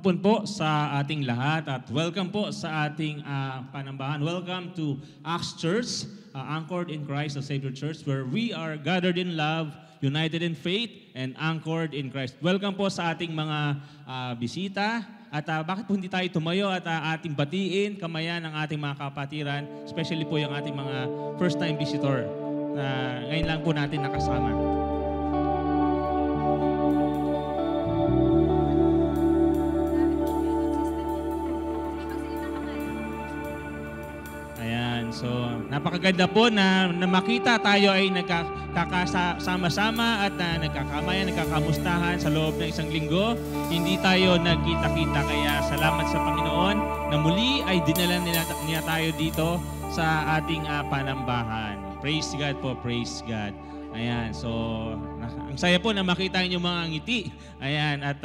hapon po sa ating lahat at welcome po sa ating panambahan. Welcome to Acts Church, anchored in Christ the Savior Church, where we are gathered in love, united in faith, and anchored in Christ. Welcome po sa ating mga bisita. At bakit po hindi tayo tumayo at ating batiin, kamayan ang ating mga kapatiran, especially po yung ating mga first-time visitor na ngayon lang po natin nakasama. So, napakaganda po na makita tayo ay nagkakasama-sama at nagkakamayan, nagkakamustahan sa loob ng isang linggo. Hindi tayo nagkita-kita, kaya salamat sa Panginoon na muli ay dinala niya tayo dito sa ating panambahan. Praise God po, praise God. Ayan, so ang saya po na makita niyo mga ngiti. Ayan, at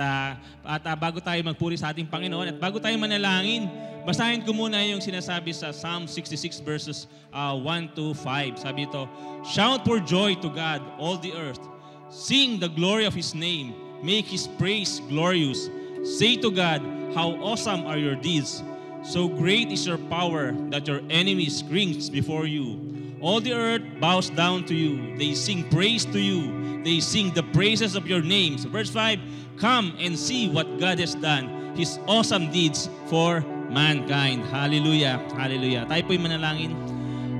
bago tayo magpuri sa ating Panginoon at bago tayo manalangin, basahin ko muna yung sinasabi sa Psalm 66 verses 1 to 5. Sabi ito, "Shout for joy to God, all the earth. Sing the glory of His name. Make His praise glorious. Say to God, how awesome are your deeds. So great is your power that your enemies cringe before you. All the earth bows down to you. They sing praise to you. They sing the praises of your names." Verse 5, "Come and see what God has done, His awesome deeds for mankind." Hallelujah, hallelujah. Tayo po'y manalangin.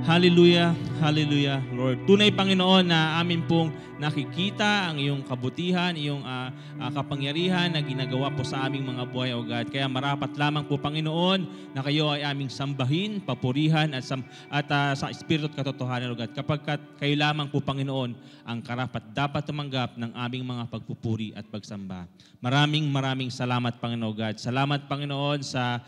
Hallelujah, hallelujah, Lord. Tunay, Panginoon, na amin pong nakikita ang iyong kabutihan, iyong kapangyarihan na ginagawa po sa aming mga buhay, O God. Kaya marapat lamang po, Panginoon, na kayo ay aming sambahin, papurihan at sa Espiritu at katotohanan, O God. Kapag kayo lamang po, Panginoon, ang karapat dapat tumanggap ng aming mga pagpupuri at pagsamba. Maraming salamat, Panginoon, God. Salamat, Panginoon, sa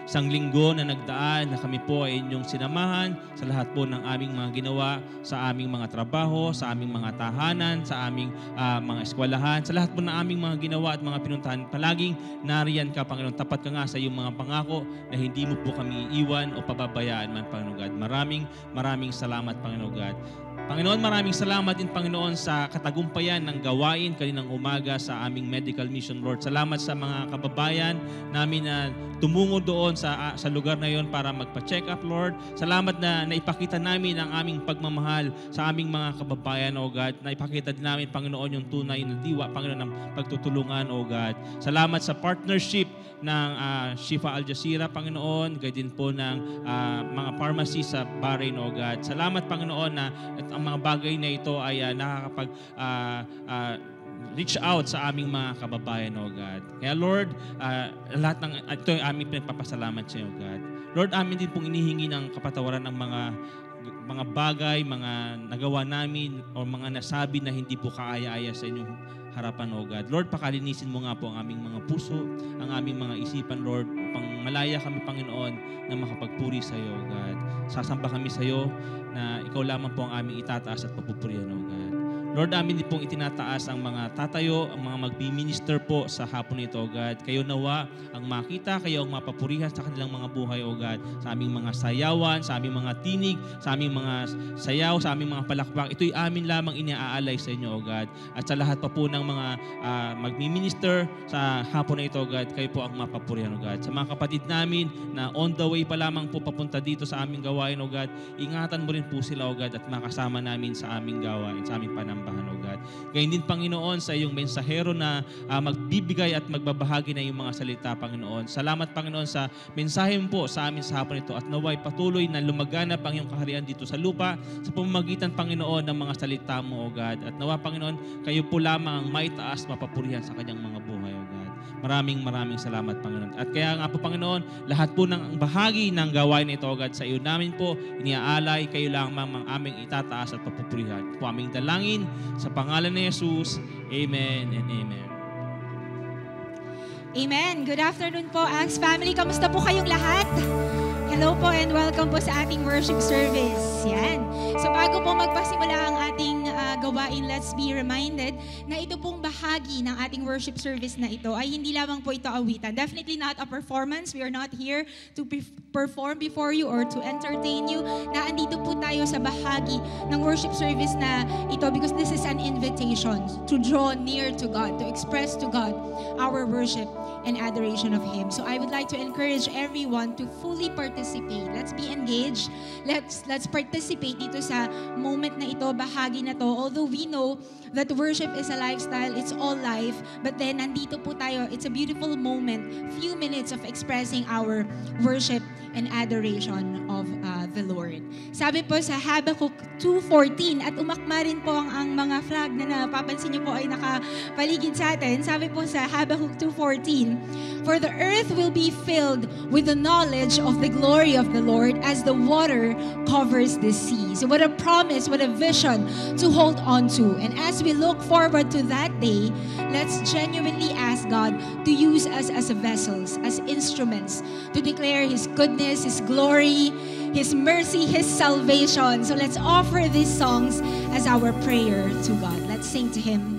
isang linggo na nagdaan na kami po ay inyong sinamahan sa lahat po ng aming mga ginawa, sa aming mga trabaho, sa aming mga tahanan, sa aming mga eskwelahan, sa lahat po ng aming mga ginawa at mga pinuntahan. Palaging nariyan ka, Panginoon. Tapat ka nga sa iyong mga pangako na hindi mo po kami iiwan o pababayaan man, Panginoon God. Maraming salamat, Panginoon God. Panginoon, maraming salamat din, Panginoon, sa katagumpayan ng gawain kaninang umaga sa aming medical mission, Lord. Salamat sa mga kababayan namin na tumungo doon sa lugar na yon para magpa-check up, Lord. Salamat na naipakita namin ang aming pagmamahal sa aming mga kababayan, O God. Naipakita din namin, Panginoon, yung tunay na diwa, Panginoon, ng pagtutulungan, O God. Salamat sa partnership ng Shifa Al Jazeera, Panginoon, gaya din po ng mga pharmacy sa Bahrain, O God. Salamat, Panginoon, na ang mga bagay na ito ay nakakapag reach out sa aming mga kababayan, O God. Kaya Lord, lahat ng ito ay aming pinagpapasalamat sa iyo, O God. Lord, amin din pong inihingi ng kapatawaran ng mga bagay, mga nagawa namin o mga nasabi na hindi po kaaya-aya sa inyong harapan, O God. Lord, pakalinisin mo nga po ang aming mga puso, ang aming mga isipan, Lord, upang malaya kami, Panginoon, na makapagpuri sa iyo, O God. Sasamba kami sa iyo na ikaw lamang po ang aming itataas at papupurihan, O God. Lord, amin din pong itinataas ang mga tatayo, ang mga magbi-minister po sa hapon ito, O God. Kayo nawa ang makita, kayo ang mapapurihan sa kanilang mga buhay, O God. Sa aming mga sayawan, sa aming mga tinig, sa aming mga sayaw, sa aming mga palakpak, ito'y amin lamang iniaalay sa inyo, O God. At sa lahat pa po ng mga magmi-minister sa hapon na ito, O God, kayo po ang mapapurihan, O God. Sa mga kapatid namin na on the way pa lamang po papunta dito sa aming gawain, O God, ingatan mo rin po sila, O God, at makasama namin sa aming gawain, sa aming panambahan, O God. Gayun din, Panginoon, sa iyong mensahero na magbibigay at magbabahagi na iyong mga salita, Panginoon. Salamat, Panginoon, sa mensahe mo po sa amin sa hapon ito at naway patuloy na lumaganap ang iyong kaharian dito sa lupa sa pamamagitan, Panginoon, ng mga salita mo, O God. At nawa, Panginoon, kayo po lamang ang maitaas, mapapurihan sa kanyang mga buhay, O God. Maraming salamat, Panginoon. At kaya nga po, Panginoon, lahat po ng bahagi ng gawain ito, O God, sa iyo namin po iniaalay, kayo lamang ang aming itataas at papupurihan. Po aming dalangin sa pangalan ni Jesus. Amen and amen. Amen. Good afternoon po, Acts family. Kamusta po kayong lahat? Hello po and welcome po sa ating worship service. Yan. So bago po magpasimula ang ating gawain, let's be reminded na ito pong bahagi ng ating worship service na ito ay hindi lamang po ito awitan. Definitely not a performance. We are not here to perform before you or to entertain you. Na andito po tayo sa bahagi ng worship service na ito because this is an invitation to draw near to God, to express to God our worship and adoration of Him. So I would like to encourage everyone to fully participate. Let's be engaged. Let's participate dito sa moment na ito, bahagi na to. Although we know that worship is a lifestyle, it's all life, but then nandito po tayo. It's a beautiful moment, few minutes of expressing our worship and adoration of the Lord. Sabi po sa Habakkuk 2:14, at umakma rin po ang mga flag na napapansin niyo po ay nakapaligid sa atin. Sabi po sa Habakkuk 2:14, for the earth will be filled with the knowledge of the glory of the Lord as the water covers the sea. So what a promise, what a vision to hold on to. And as we look forward to that day, let's genuinely ask God to use us as vessels, as instruments, to declare His goodness, His glory, His mercy, His salvation. So let's offer these songs as our prayer to God. Let's sing to Him.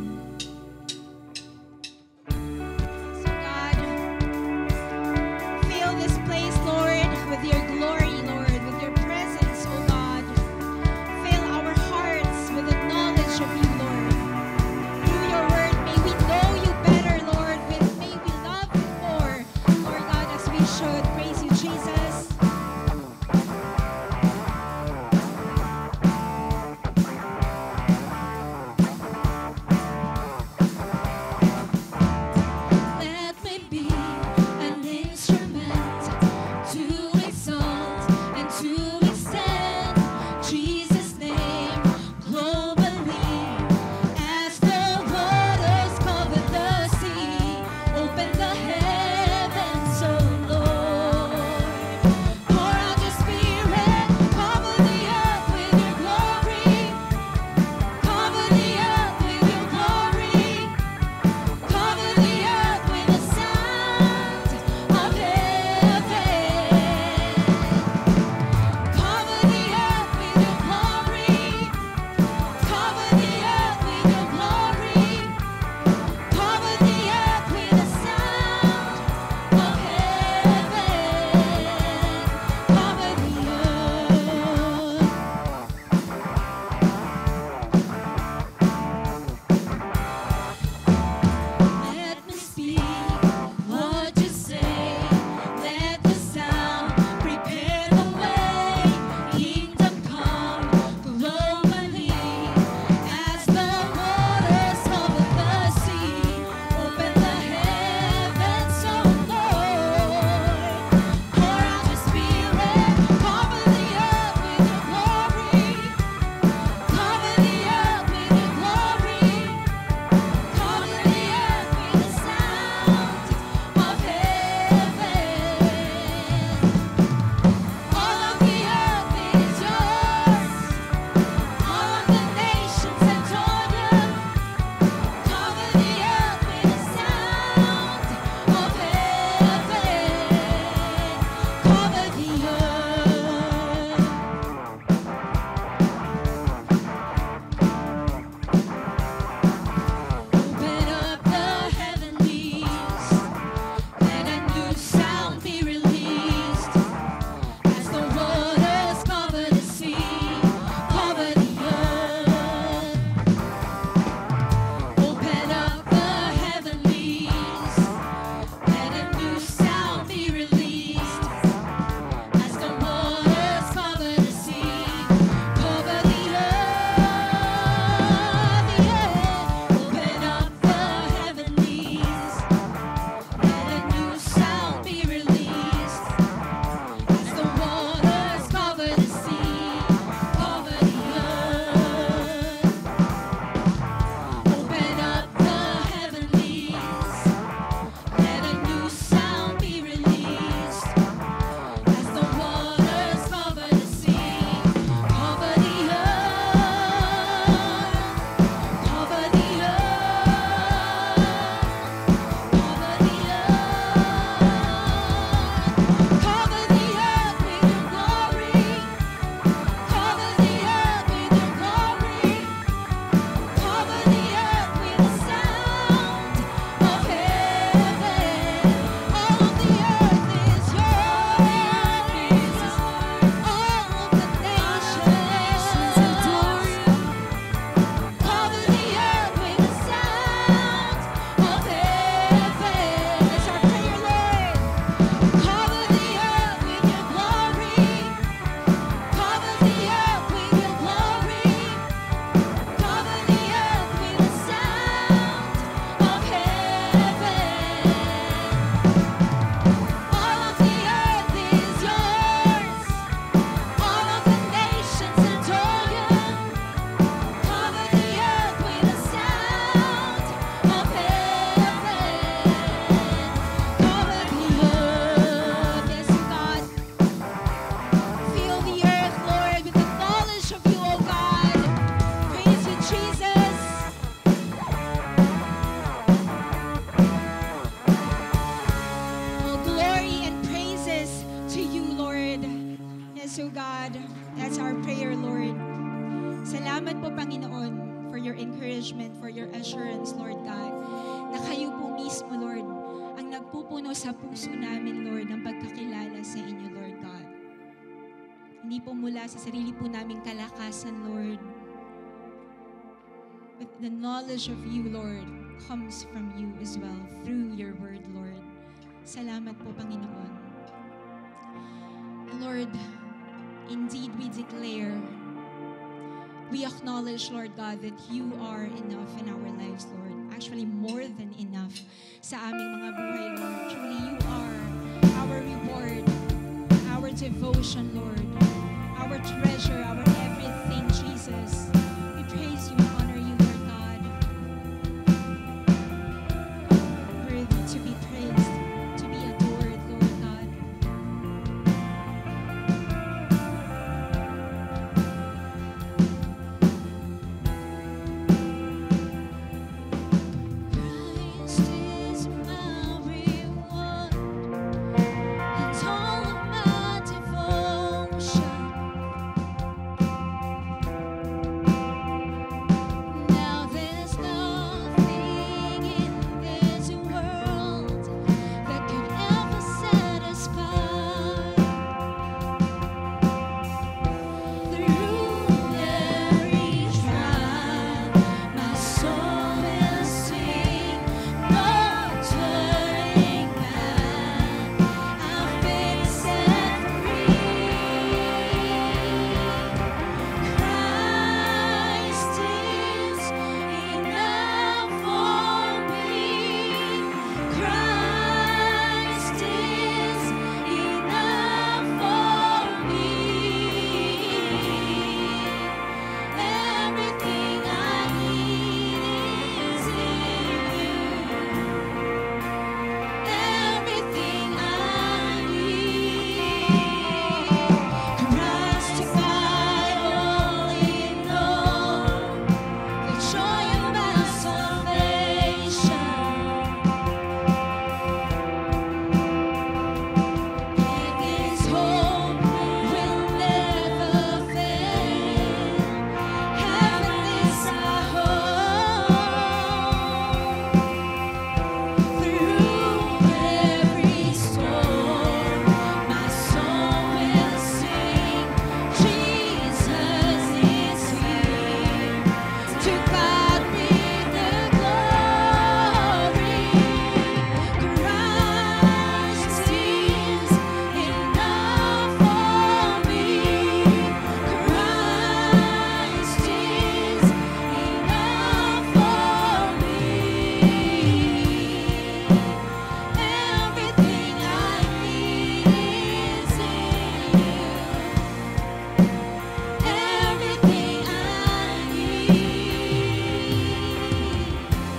So God, that's our prayer, Lord. Salamat po, Panginoon, for your encouragement, for your assurance, Lord God, na kayo po mismo, Lord, ang nagpupuno sa puso namin, Lord, ng pagkakilala sa inyo, Lord God. Hindi po mula sa sarili po naming kalakasan, Lord, but the knowledge of you, Lord, comes from you as well, through your word, Lord. Salamat po, Panginoon. Lord, indeed we declare, we acknowledge, Lord God, that you are enough in our lives, Lord. Actually, more than enough sa aming mga buhay, Lord. Truly, you are our reward, our devotion, Lord, our treasure, our everything, Jesus. We praise you and honor you, Lord God. Worthy to be praised, to be adored, Lord God. Christ is my reward and all of my devotion. Now there's nothing in this world that could ever satisfy. Through every trial, my soul will sing, no turning back. I've been set free. Christ is enough for me. Christ is enough for me. Everything I need is in you. Everything I need. Christ divine, all in all, the joy of my salvation. His hope will never fail. Heaven is our home. Through every storm, my soul will sing. Jesus is here. To God be the glory. Christ is enough for me. Christ is enough for me. Everything I need is in you. Everything I need.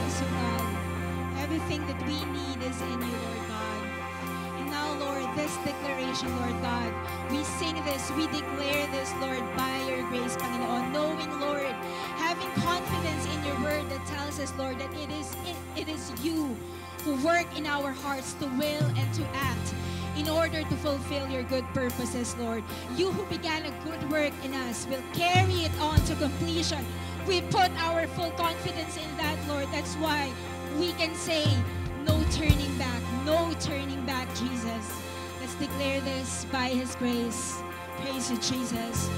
So God, everything that we need is in you, Lord God. And now, Lord, this declaration, Lord God, we sing this, we declare this, Lord, by your grace, Panginoon, knowing, Lord, having confidence in your word that tells us, Lord, that it is you who work in our hearts to will and to act in order to fulfill your good purposes, Lord. You who began a good work in us will carry it on to completion. We put our full confidence in that, Lord. That's why we can say, no turning back, Jesus. Let's declare this by his grace. Praise you, Jesus.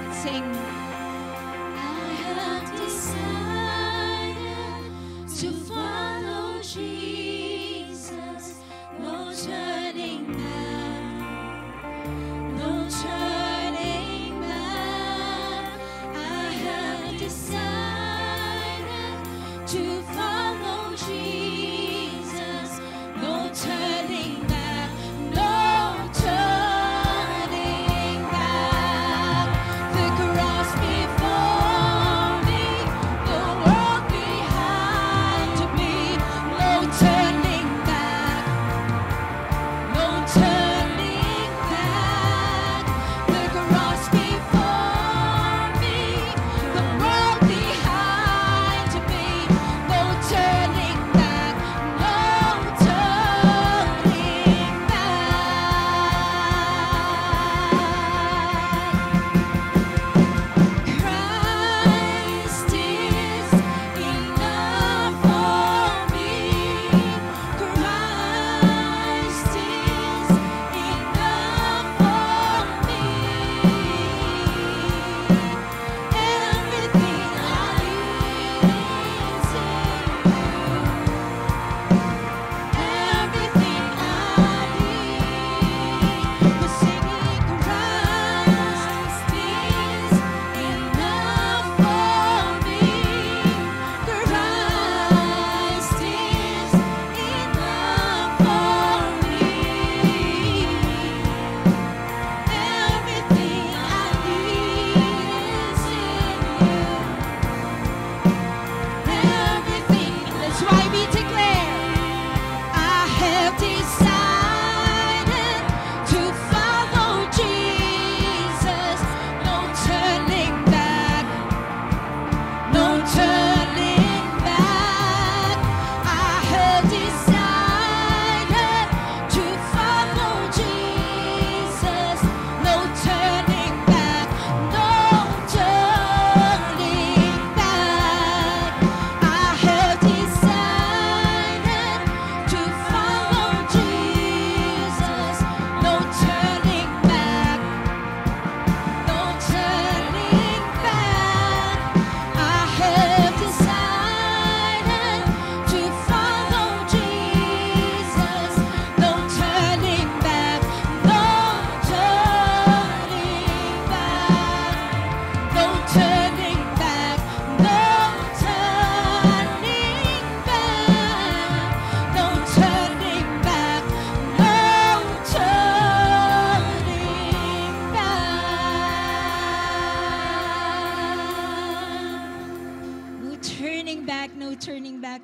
Let's sing. I have decided to follow Jesus. No turning back. No turning back. I have decided to follow Jesus. No turning back. No turning back. The cross before me, the world behind me. No turning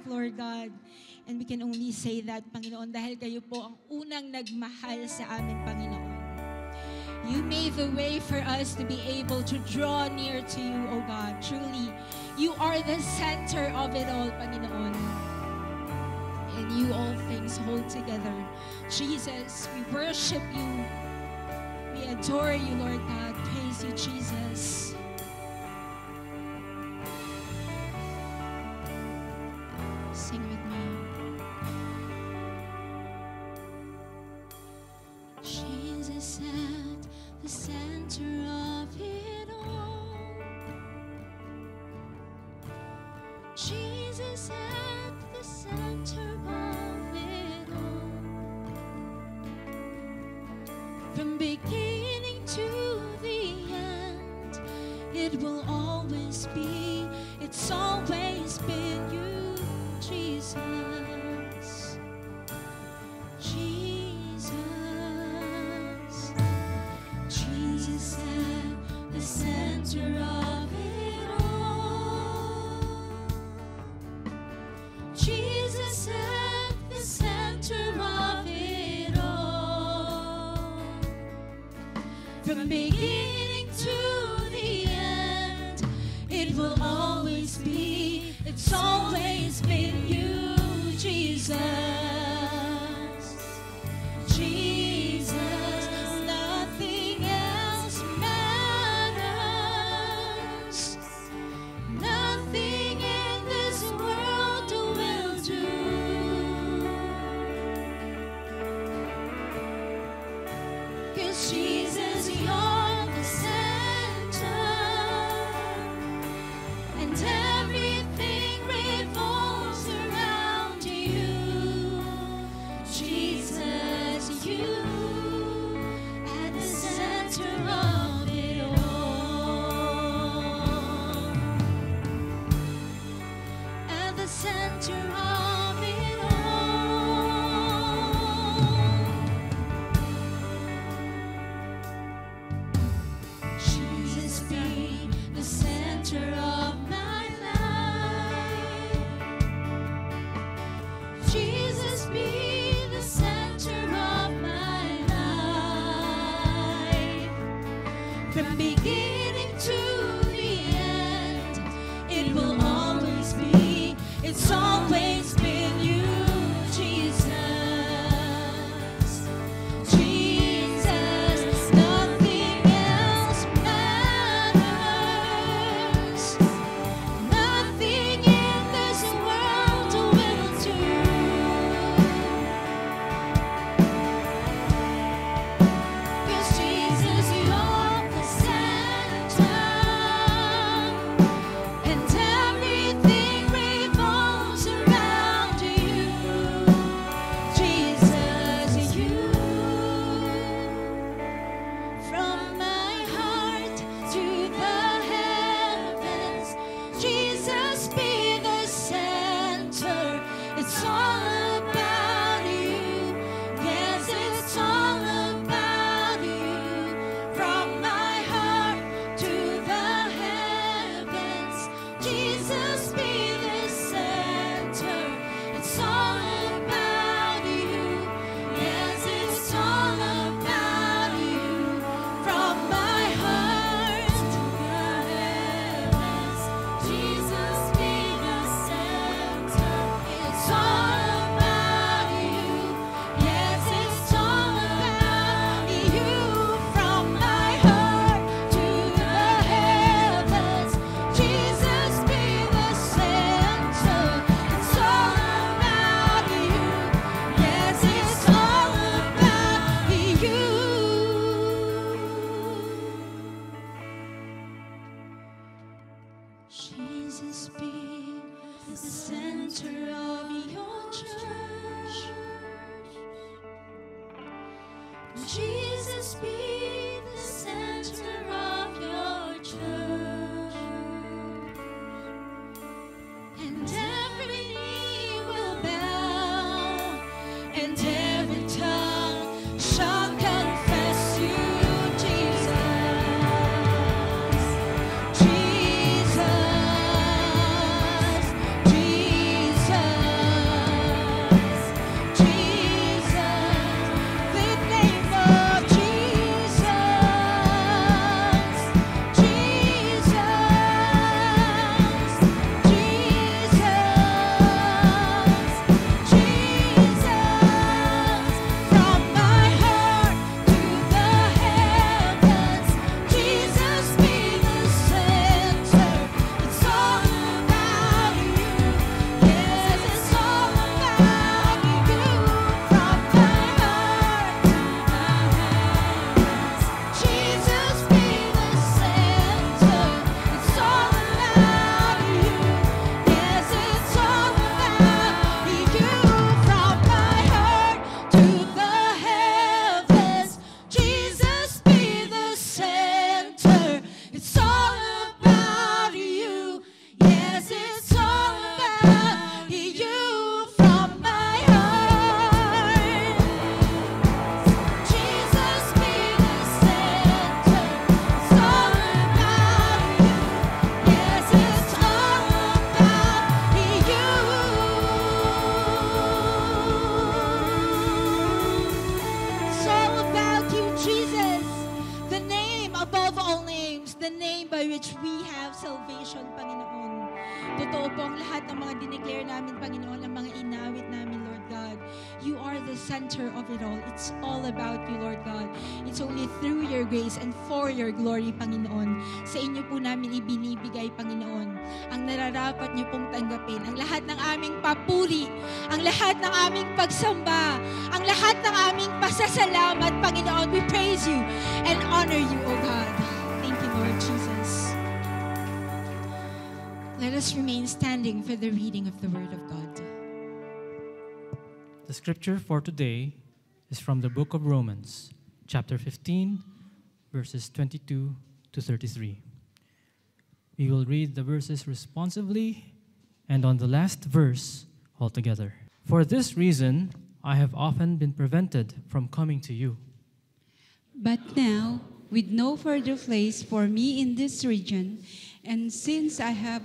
Lord God. And we can only say that, Panginoon, dahil kayo po ang unang nagmahal sa amin, Panginoon. You made the way for us to be able to draw near to you, O God. Truly, you are the center of it all, Panginoon. And you all things hold together. Jesus, we worship you. We adore you, Lord God. Praise you, Jesus. Sing with me. Jesus at the center of it all. Jesus at the center of it all. From beginning to the end, it will always be, it's always been you, Jesus. Jesus. Jesus at the center of it all. Jesus at the center of it all. From beginning to the end, it will always be, it's always been you, Jesus. Jesus, nothing else matters. Nothing in this world will do. 'Cause Jesus, you're the center, and everything revolves around you. Jesus, you at the center of it all. At the center of it all. Jesus, be the center of my life. Jesus, be the center of my life. From beginning to the end, it will always be, it's always been you, Jesus. Jesus, nothing else matters. Nothing in this world will do. 'Cause Jesus, you're the center, and everything revolves around you. Jesus, you. From my heart to the heavens, Jesus, be the center. It's all about you. Yes, it's all about you. From my heart to the heavens, Jesus, be the center. It's all about you. Yes, it's all about you. From my heart to the heavens, Jesus, be the center. It's all about you. Yes, it's all about you. From my heart to the heavens, Jesus, be the center. It's all about you. Yes, it's all about you. Jesus, be the center of your church. Jesus, be the center of your church. And every knee will bow, and every tongue shall confess you, Jesus. Jesus, Jesus. which we have salvation, Panginoon. Totoo po ang lahat ng mga dineclare namin, Panginoon, ang mga inawit namin, Lord God. You are the center of it all. It's all about you, Lord God. It's only through your grace and for your glory, Panginoon. Sa inyo po namin ibinibigay, Panginoon, ang nararapat niyo pong tanggapin. Ang lahat ng aming papuri, ang lahat ng aming pagsamba, ang lahat ng aming pasasalamat, Panginoon. We praise you and honor you, O God. Thank you, Lord Jesus. Let us remain standing for the reading of the Word of God. The scripture for today is from the book of Romans, chapter 15, verses 22 to 33. We will read the verses responsively and on the last verse altogether. For this reason, I have often been prevented from coming to you. But now, with no further place for me in this region, and since I have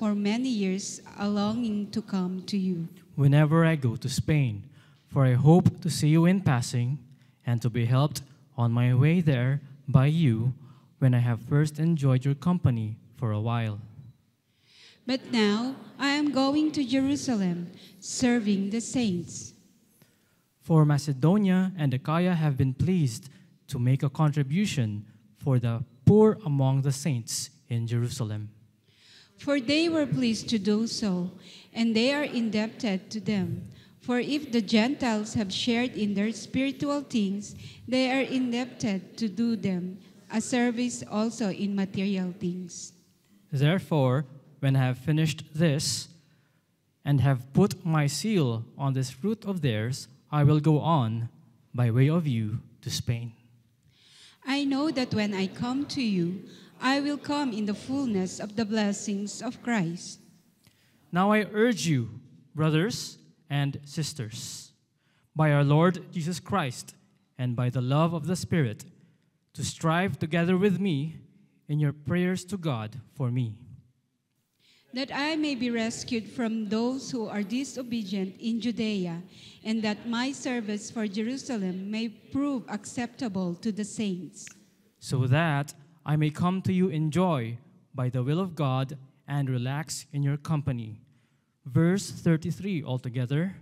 for many years a longing to come to you, whenever I go to Spain, for I hope to see you in passing and to be helped on my way there by you when I have first enjoyed your company for a while. But now I am going to Jerusalem, serving the saints. For Macedonia and Achaia have been pleased to make a contribution for the poor among the saints in Jerusalem. For they were pleased to do so, and they are indebted to them. For if the Gentiles have shared in their spiritual things, they are indebted to do them a service also in material things. Therefore, when I have finished this and have put my seal on this fruit of theirs, I will go on by way of you to Spain. I know that when I come to you, I will come in the fullness of the blessings of Christ. Now I urge you, brothers and sisters, by our Lord Jesus Christ and by the love of the Spirit, to strive together with me in your prayers to God for me, that I may be rescued from those who are disobedient in Judea, and that my service for Jerusalem may prove acceptable to the saints, so that I may come to you in joy by the will of God and relax in your company. Verse 33 altogether.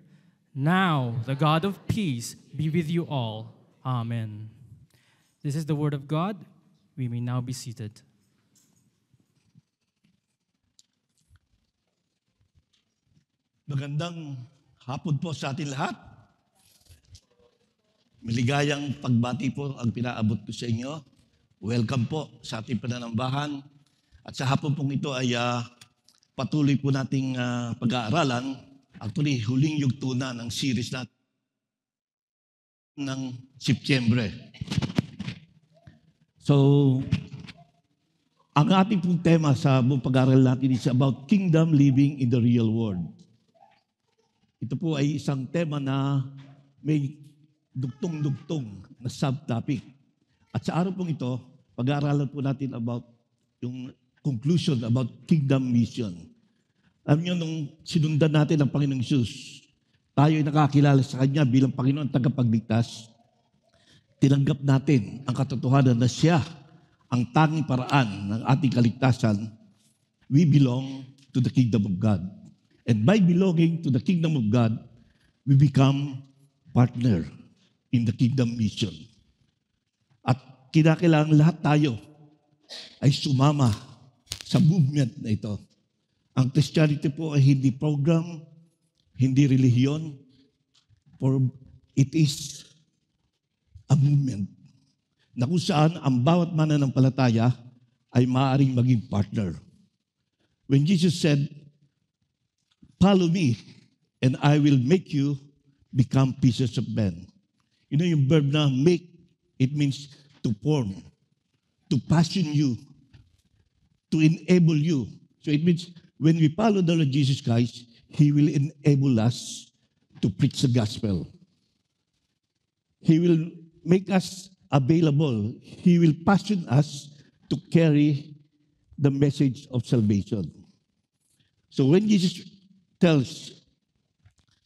Now the God of peace be with you all. Amen. This is the word of God. We may now be seated. Magandang hapon po sa atin lahat. Maligayang pagbati po ang pinaabot ko sa inyo. Welcome po sa ating pananambahan. At sa hapon pong ito ay patuloy po nating pag-aaralan. Actually, huling yugto na ng series natin ng Setyembre. So, ang ating pong tema sa buong pag-aaral natin is about kingdom living in the real world. Ito po ay isang tema na may dugtong-dugtong na subtopic. At sa araw pong ito, pag-aaralan po natin about yung conclusion about kingdom mission. Alam niyo, nung sinundan natin ang Panginoong Hesus, tayo ay nakakilala sa Kanya bilang Panginoon tagapagligtas, tinanggap natin ang katotohanan na siya ang tanging paraan ng ating kaligtasan. We belong to the kingdom of God. And by belonging to the kingdom of God, we become partner in the kingdom mission. At kinakailangan lahat tayo ay sumama sa movement na ito. Ang Christianity po ay hindi program, hindi relihiyon, for it is a movement na kung saan ang bawat mananampalataya ay maaaring maging partner. When Jesus said, "Follow me, and I will make you become pieces of men." You know yung verb na make, it means to form, to fashion you, to enable you. So it means when we follow the Lord Jesus Christ, He will enable us to preach the gospel. He will make us available. He will passion us to carry the message of salvation. So when Jesus tells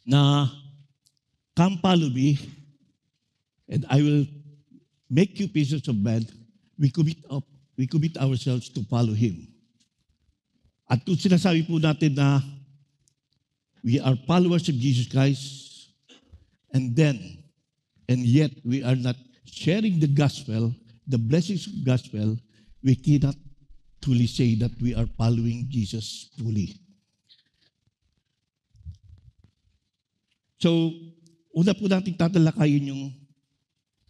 na, "Come follow me, and I will make you pieces of men," we commit we commit ourselves to follow Him. At kung sinasabi po natin na we are followers of Jesus Christ, and yet we are not sharing the gospel, the blessings of the gospel, we cannot truly say that we are following Jesus fully. So, una po natin tatalakayin yung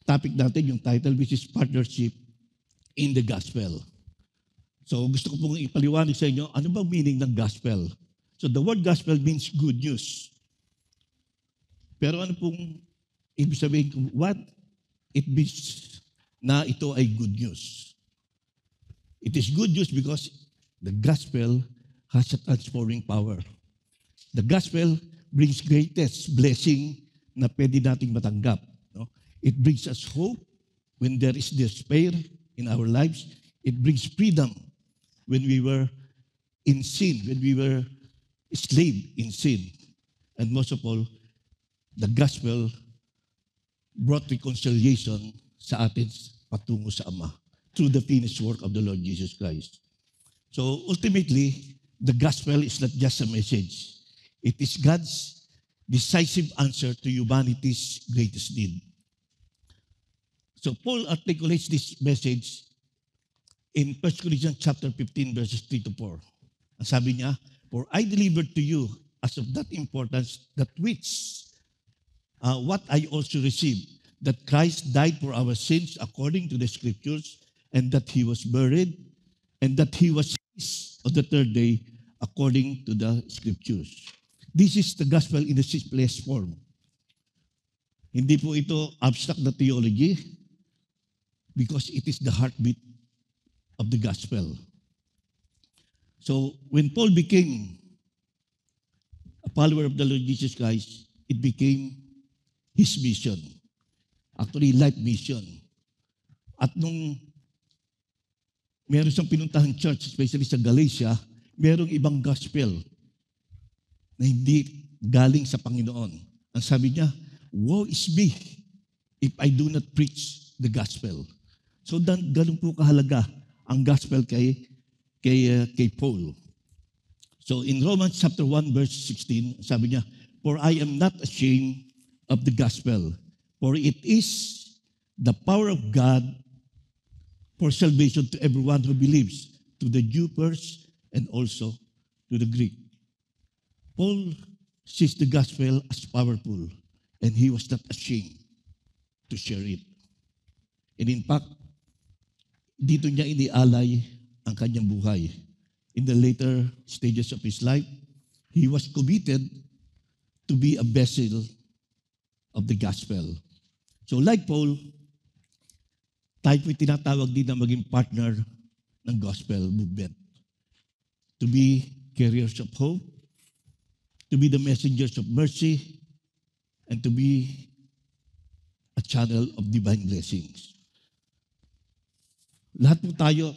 topic natin, yung title, which is Partnership in the Gospel. So, gusto ko pong ipaliwanag sa inyo, ano bang meaning ng gospel? So, the word gospel means good news. Pero ano pong ibig sabihin, what it means na ito ay good news? It is good news because the gospel has a transforming power. The gospel brings greatest blessing na pwede nating matanggap. No? It brings us hope when there is despair in our lives. It brings freedom when we were in sin, when we were slave in sin. And most of all, the gospel brought reconciliation sa atin patungo sa Ama through the finished work of the Lord Jesus Christ. So ultimately, the gospel is not just a message. It is God's decisive answer to humanity's greatest need. So Paul articulates this message in 1 Corinthians chapter 15, verses 3 to 4. Ang sabi niya, "For I delivered to you as of that importance that what I also received, that Christ died for our sins according to the Scriptures, and that He was buried, and that He was raised on the third day according to the Scriptures." This is the gospel in the simplest form. Hindi po ito abstract na theology because it is the heartbeat of the gospel. So when Paul became a follower of the Lord Jesus Christ, it became his mission. Actually, life mission. At nung meron siyang pinuntahang church, especially sa Galatia, merong ibang gospel na hindi galing sa Panginoon. Ang sabi niya, "Woe is me if I do not preach the gospel." So ganun po kahalaga ang gospel kay Paul. So in Romans chapter 1 verse 16, sabi niya, "For I am not ashamed of the gospel, for it is the power of God for salvation to everyone who believes, to the Jew first and also to the Greek." Paul sees the gospel as powerful, and he was not ashamed to share it. And in fact, dito niya inialay ang kanyang buhay. In the later stages of his life, he was committed to be a vessel of the gospel. So like Paul, tayo po'y tinatawag din na maging partner ng gospel movement. To be carriers of hope, to be the messengers of mercy, and to be a channel of divine blessings. Lahat po tayo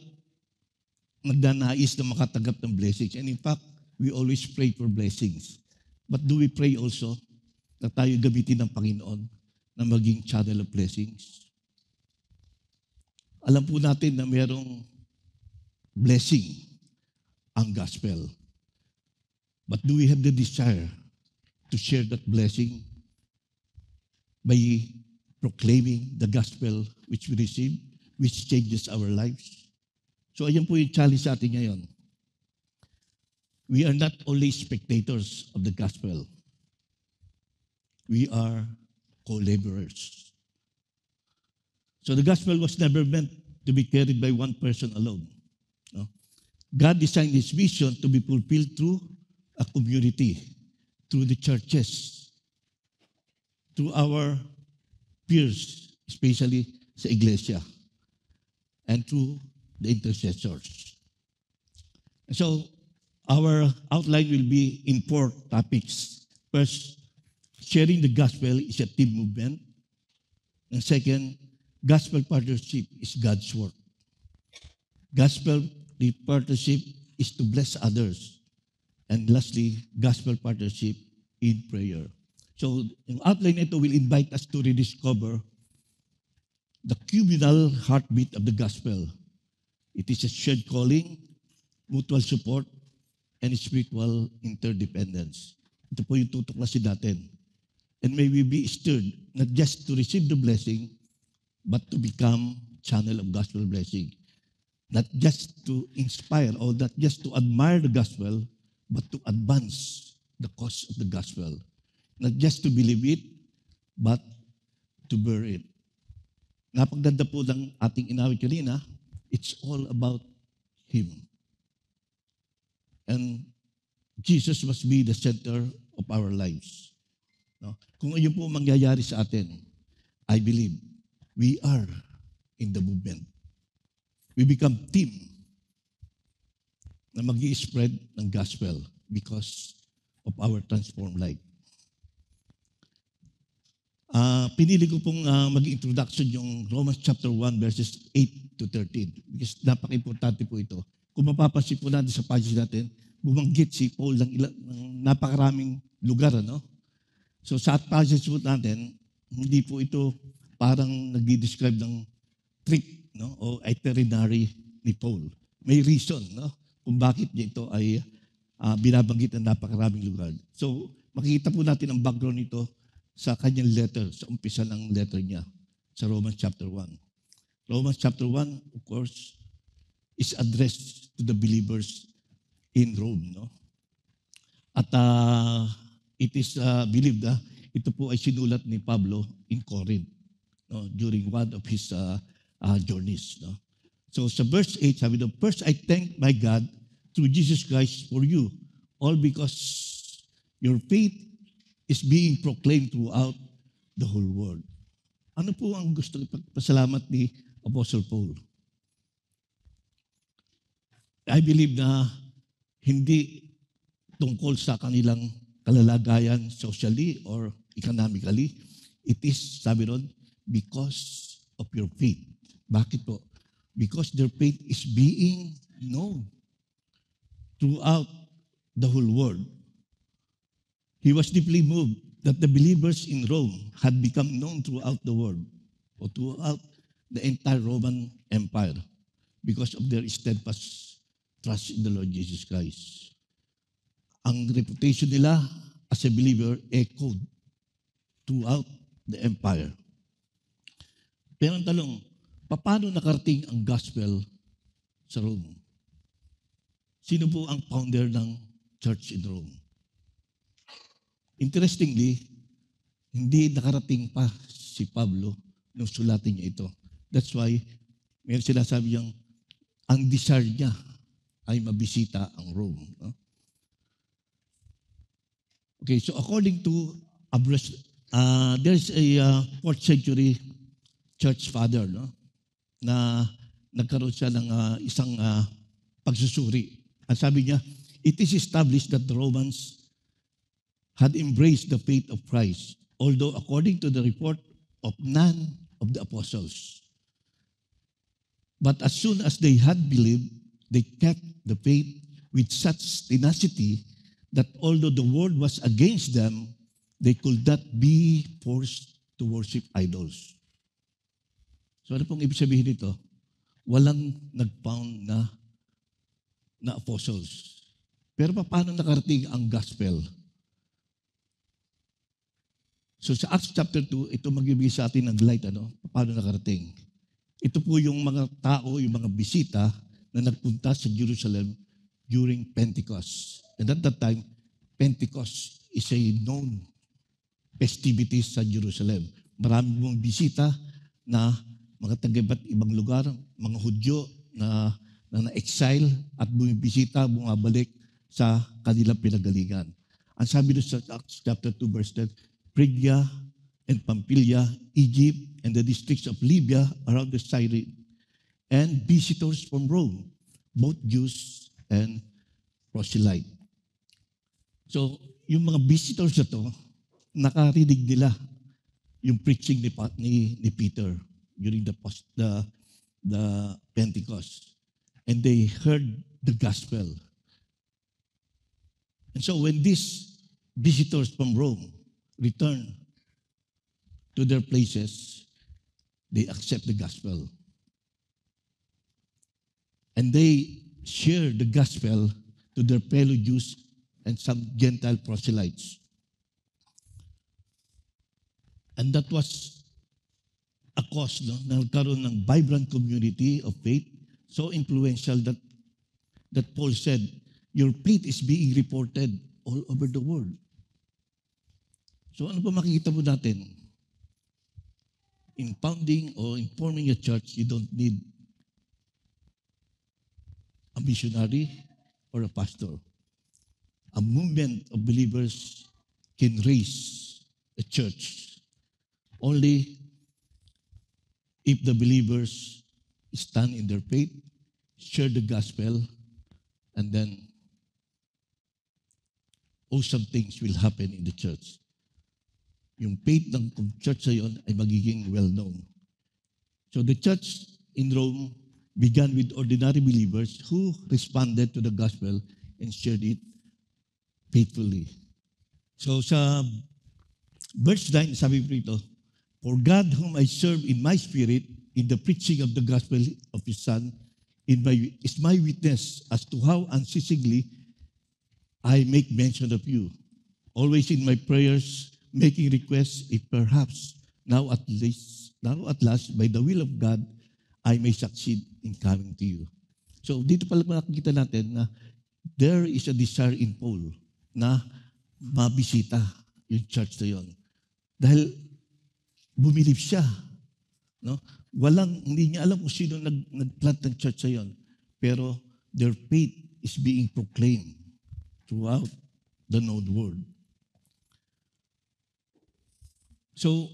nagdanais na makatanggap ng blessings. And in fact, we always pray for blessings. But do we pray also na tayo gamitin ng Panginoon na maging channel of blessings? Alam po natin na mayroong blessing ang gospel. But do we have the desire to share that blessing by proclaiming the gospel which we receive, which changes our lives? So ayan po yung challenge sa atin ngayon. We are not only spectators of the gospel. We are co-laborers. So the gospel was never meant to be carried by one person alone. No? God designed His vision to be fulfilled through a community, through the churches, through our peers, especially sa iglesia, and through the intercessors. So, our outline will be in 4 topics. First, sharing the gospel is a team movement. And second, gospel partnership is God's work. Gospel partnership is to bless others. And lastly, gospel partnership in prayer. So, yung outline nito will invite us to rediscover the communal heartbeat of the gospel. It is a shared calling, mutual support, and spiritual interdependence. Ito po yung tutuklasin natin. And may we be stirred, not just to receive the blessing, but to become channel of gospel blessing. Not just to inspire or not just to admire the gospel, but to advance the cause of the gospel. Not just to believe it, but to bear it. Napagdanda po ng ating inawit kanina, it's all about Him. And Jesus must be the center of our lives. No? Kung yun po mangyayari sa atin, I believe we are in the movement. We become team na mag-i-spread ng gospel because of our transformed life. Pinili ko pong mag-introduction yung Romans chapter 1 verses 8 to 13 because napaka-importante po ito. Kung mapapansin po natin sa pages natin, bumanggit si Paul ng napakaraming lugar. Ano? So sa passage po natin, hindi po ito parang nag-describe ng trick, no? O itinerary ni Paul. May reason, no? Kung bakit niya ito ay binabanggit ng napakaraming lugar. So makikita po natin ang background nito sa kanyang letter, sa umpisa ng letter niya, sa Romans chapter 1. Romans chapter 1, of course, is addressed to the believers in Rome. No? At it is believed na ito po ay sinulat ni Pablo in Corinth, no? During one of his journeys. No? So sa verse 8, sabi doon, first I thank my God through Jesus Christ for you, all because your faith is being proclaimed throughout the whole world. Ano po ang gusto ipagpasalamat ni Apostle Paul? I believe na hindi tungkol sa kanilang kalalagayan socially or economically. It is, sabi ron, because of your faith. Bakit po? Because their faith is being known throughout the whole world. He was deeply moved that the believers in Rome had become known throughout the world or throughout the entire Roman Empire because of their steadfast trust in the Lord Jesus Christ. Ang reputation nila as a believer echoed throughout the empire. Pero ang tanong, paano nakarating ang gospel sa Rome? Sino po ang founder ng church in Rome? Interestingly, hindi nakarating pa si Pablo nung sulatin niya ito. That's why, meron sinasabi niyang, ang desire niya ay mabisita ang Rome. No? Okay, so according to there's a 4th century church father, no, na nagkaroon siya ng isang pagsusuri. Ang sabi niya, it is established that the Romans had embraced the faith of Christ, although according to the report of none of the apostles. But as soon as they had believed, they kept the faith with such tenacity that although the world was against them, they could not be forced to worship idols. So ano pong ibig sabihin nito? Walang nag-found na apostles. Pero paano nakarating ang gospel? So sa Acts chapter 2, ito magbibigay sa atin ng light, paano nakarating? Ito po yung mga tao, yung mga bisita na nagpunta sa Jerusalem during Pentecost. And at that time, Pentecost is a known festivity sa Jerusalem. Marami mong bisita na mga taga-iba't ibang lugar, mga Hudyo na na-exile at bumibisita, bumabalik sa kanilang pinagalingan. Ang sabi doon sa Acts chapter 2 verse 10, Phrygia and Pamphylia, Egypt, and the districts of Libya around the Cyrene, and visitors from Rome, both Jews and proselyte. So, yung mga visitors na to, nakarinig nila yung preaching ni Peter during the Pentecost. And they heard the gospel. And so when these visitors from Rome return to their places, they accept the gospel. And they shared the gospel to their fellow Jews and some Gentile proselytes. And that was a cause, no, na nagkaroon ng vibrant community of faith, so influential that Paul said, your faith is being reported all over the world. So ano pa makikita mo natin? In founding or in forming a church, you don't need a missionary or a pastor. A movement of believers can raise a church only if the believers stand in their faith, share the gospel, and then awesome things will happen in the church. Yung faith ng church na yun ay magiging well-known. So the church in Rome began with ordinary believers who responded to the gospel and shared it faithfully. So sa verse 9, sabi po rito, for God whom I serve in my spirit in the preaching of the gospel of His Son is my witness as to how unceasingly I make mention of you, always in my prayers, making requests if perhaps now at last, by the will of God, I may succeed in coming to you. So dito pala makikita natin na there is a desire in Paul na mabisita yung church na yun. Dahil bumilib siya. No? Hindi niya alam kung sino nagplant ng church na yun. Pero their faith is being proclaimed throughout the known world. So,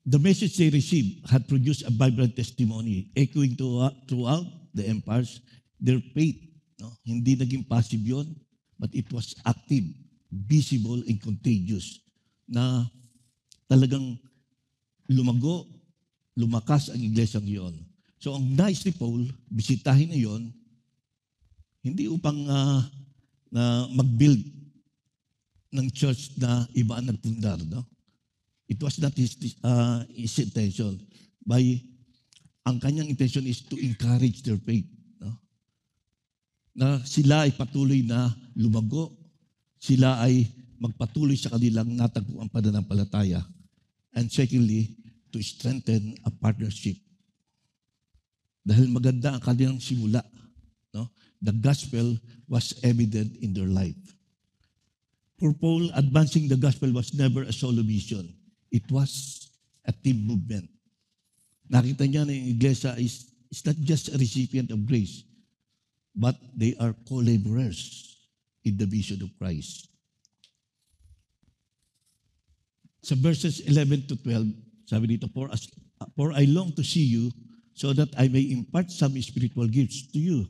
the message they received had produced a vibrant testimony, echoing throughout the empires, their faith. No? Hindi naging passive yun, but it was active, visible, and contagious, na talagang lumakas ang iglesyang iyon. So, ang nais ni Paul, bisitahin na yun, hindi upang mag-build ng church na iba ang nagpundar, no? It was not his intention. Ang kanyang intention is to encourage their faith. No? Na sila ay patuloy na lumago. Sila ay magpatuloy sa kanilang natagpuang pananampalataya. And secondly, to strengthen a partnership. Dahil maganda ang kanilang simula. No? The gospel was evident in their life. For Paul, advancing the gospel was never a solo mission. It was a team movement. Nakita niya na yung iglesia is not just a recipient of grace, but they are co-laborers in the vision of Christ. Sa verses 11 to 12, sabi dito, For I long to see you so that I may impart some spiritual gifts to you,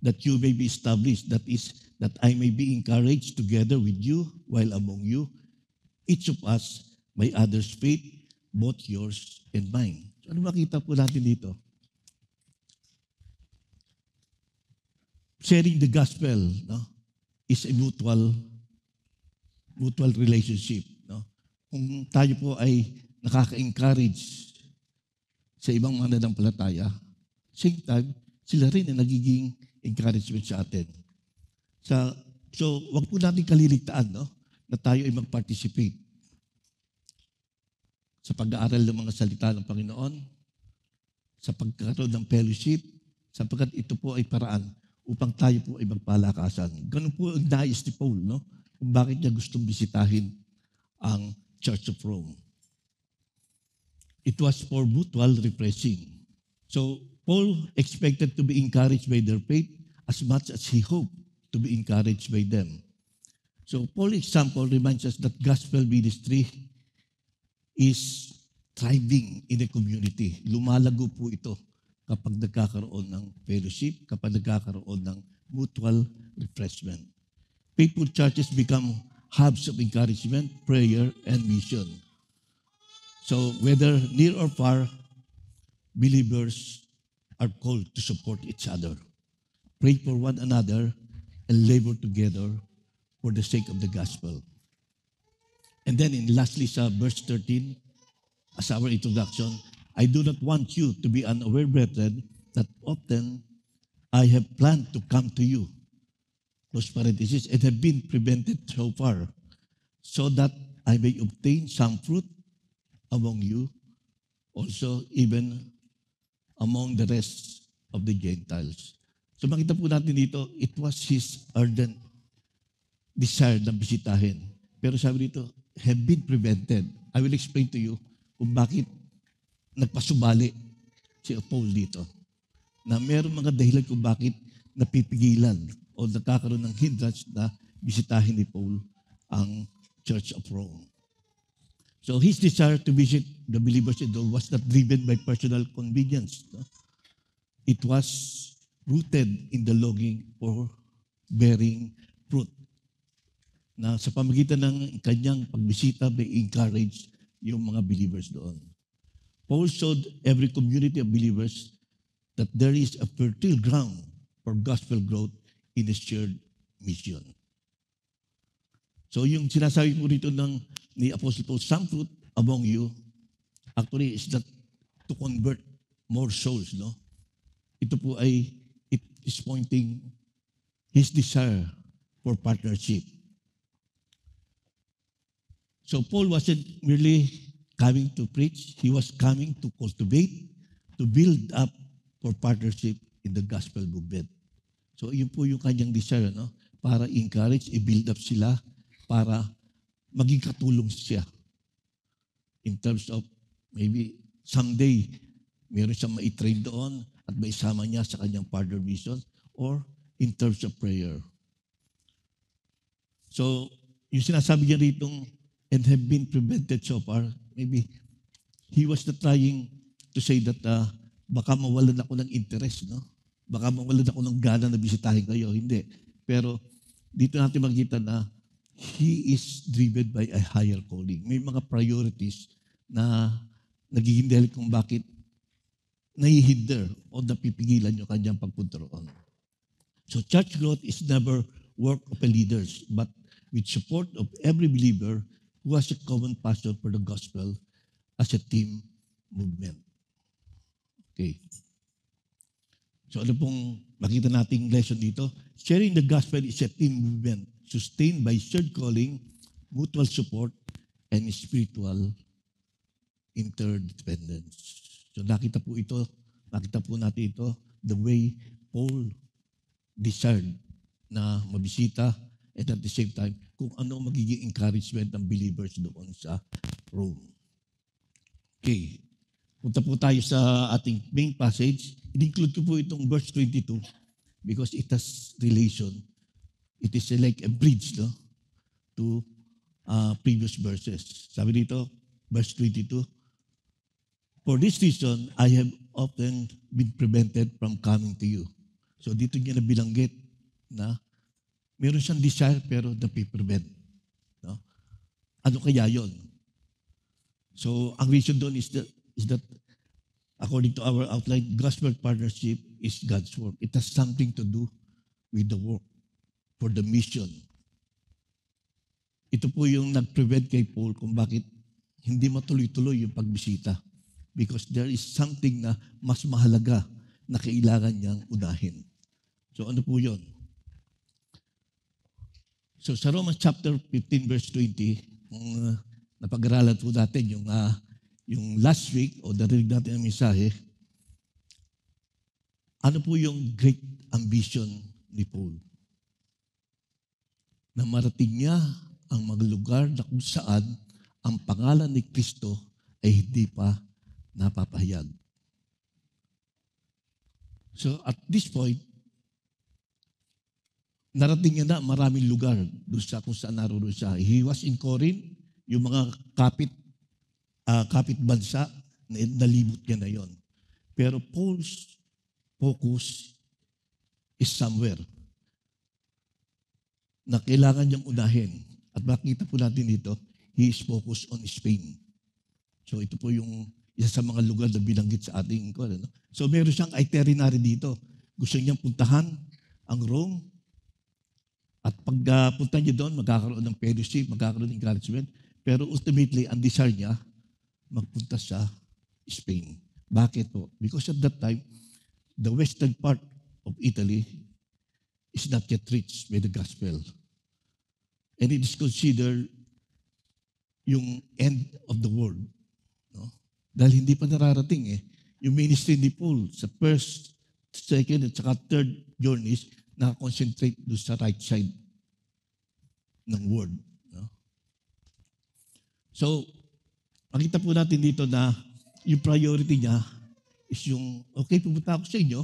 that you may be established, that is, that I may be encouraged together with you while among you, each of us by others' faith, both yours and mine. So, ano makita po natin dito? Sharing the gospel, no, is a mutual relationship. No? Kung tayo po ay nakaka-encourage sa ibang mga nanampalataya, same time, sila rin ay nagiging encouragement sa atin. So, wag po natin kaliligtaan, no, na tayo ay mag-participate sa pag-aaral ng mga salita ng Panginoon, sa pagkakaroon ng fellowship, sapagkat ito po ay paraan upang tayo po ay magpalakasan. Ganun po ang nais ni Paul, no? Kung bakit niya gustong bisitahin ang Church of Rome. It was for mutual refreshing. So, Paul expected to be encouraged by their faith as much as he hoped to be encouraged by them. So, Paul's example reminds us that gospel ministry is thriving in a community. Lumalago po ito kapag nagkakaroon ng fellowship, kapag nagkakaroon ng mutual refreshment. Faithful churches become hubs of encouragement, prayer, and mission. So whether near or far, believers are called to support each other, pray for one another, and labor together for the sake of the gospel. And then lastly sa verse 13, as our introduction, I do not want you to be unaware, brethren, that often I have planned to come to you, close parenthesis, and have been prevented so far, so that I may obtain some fruit among you, also even among the rest of the Gentiles. So makita po natin dito, it was his ardent desire na bisitahin. Pero sabi dito, have been prevented. I will explain to you kung bakit nagpasubali si Paul dito. Na meron mga dahilan kung bakit napipigilan o nagkakaroon ng hindrance na bisitahin ni Paul ang Church of Rome. So his desire to visit the believers in Rome was not driven by personal convenience. No? It was rooted in the longing for bearing fruit. Na sa pamagitan ng kanyang pagbisita, may encourage yung mga believers doon. Paul showed every community of believers that there is a fertile ground for gospel growth in a shared mission. So yung sinasabi po rito ni Apostle Paul, some fruit among you, actually is not to convert more souls, no? Ito po it is pointing his desire for partnership. So Paul wasn't merely coming to preach, he was coming to cultivate, to build up for partnership in the gospel movement. So yun po yung kanyang desire, no? Para encourage, i-build up sila, para maging katulong siya. In terms of maybe someday, meron siyang ma-train doon at maisama niya sa kanyang partner mission, or in terms of prayer. So yung sinasabi niya ritong, and have been prevented so far, maybe he was not trying to say that baka mawalan ako ng interest, no? Baka mawalan ako ng gana na bisitahin kayo. Hindi. Pero dito natin makikita na he is driven by a higher calling. May mga priorities na nagiging dahil kung bakit nahihinder o napipigilan yung kanyang pagpunta roon. So church growth is never work of a leaders, but with support of every believer who has a common passion for the gospel as a team movement. Okay. So ano pong makita nating lesson dito? Sharing the gospel is a team movement sustained by shared calling, mutual support, and spiritual interdependence. So nakita po natin ito, the way Paul desired na mabisita and at the same time, kung ano magiging encouragement ng believers doon sa Rome. Okay. Punta po tayo sa ating main passage. In-include ko po itong verse 22 because it has relation. It is like a bridge, no, to previous verses. Sabi dito, verse 22, for this reason, I have often been prevented from coming to you. So dito niya na bilanggit na meron siyang desire pero napiprevent. No? Ano kaya yon? So ang reason doon is that according to our outline, gospel partnership is God's work. It has something to do with the work for the mission. Ito po yung nag-prevent kay Paul kung bakit hindi matuloy-tuloy yung pagbisita. Because there is something na mas mahalaga na kailangan niyang unahin. So ano po yun? So sa Romans chapter 15 verse 20, kung napag-aralan po natin yung last week o narinig natin ang mensahe, ano po yung great ambition ni Paul? Na marating niya ang mga lugar na kung saan ang pangalan ni Kristo ay hindi pa napapahayag. So at this point, narating niya na maraming lugar doon sa kung saan naroon siya. He was in Corinth, yung mga kapit bansa, nalibot niya na yon. Pero Paul's focus is somewhere na kailangan niyang unahin. At makita po natin dito, he is focused on Spain. So ito po yung isa sa mga lugar na binanggit sa ating ano? So meron siyang itinerary dito. Gusto niyang puntahan ang Rome. At pag punta niya doon, magkakaroon ng fellowship, magkakaroon ng encouragement. Pero ultimately, ang desire niya, magpunta sa Spain. Bakit po? Because at that time, the western part of Italy is not yet reached by the gospel. And it is considered yung end of the world. No? Dahil hindi pa nararating yung ministry ni Paul sa first, second, at saka third journeys na-concentrate doon sa right side ng world. No? So, makita po natin dito na yung priority niya is yung, okay, pumunta ako sa inyo,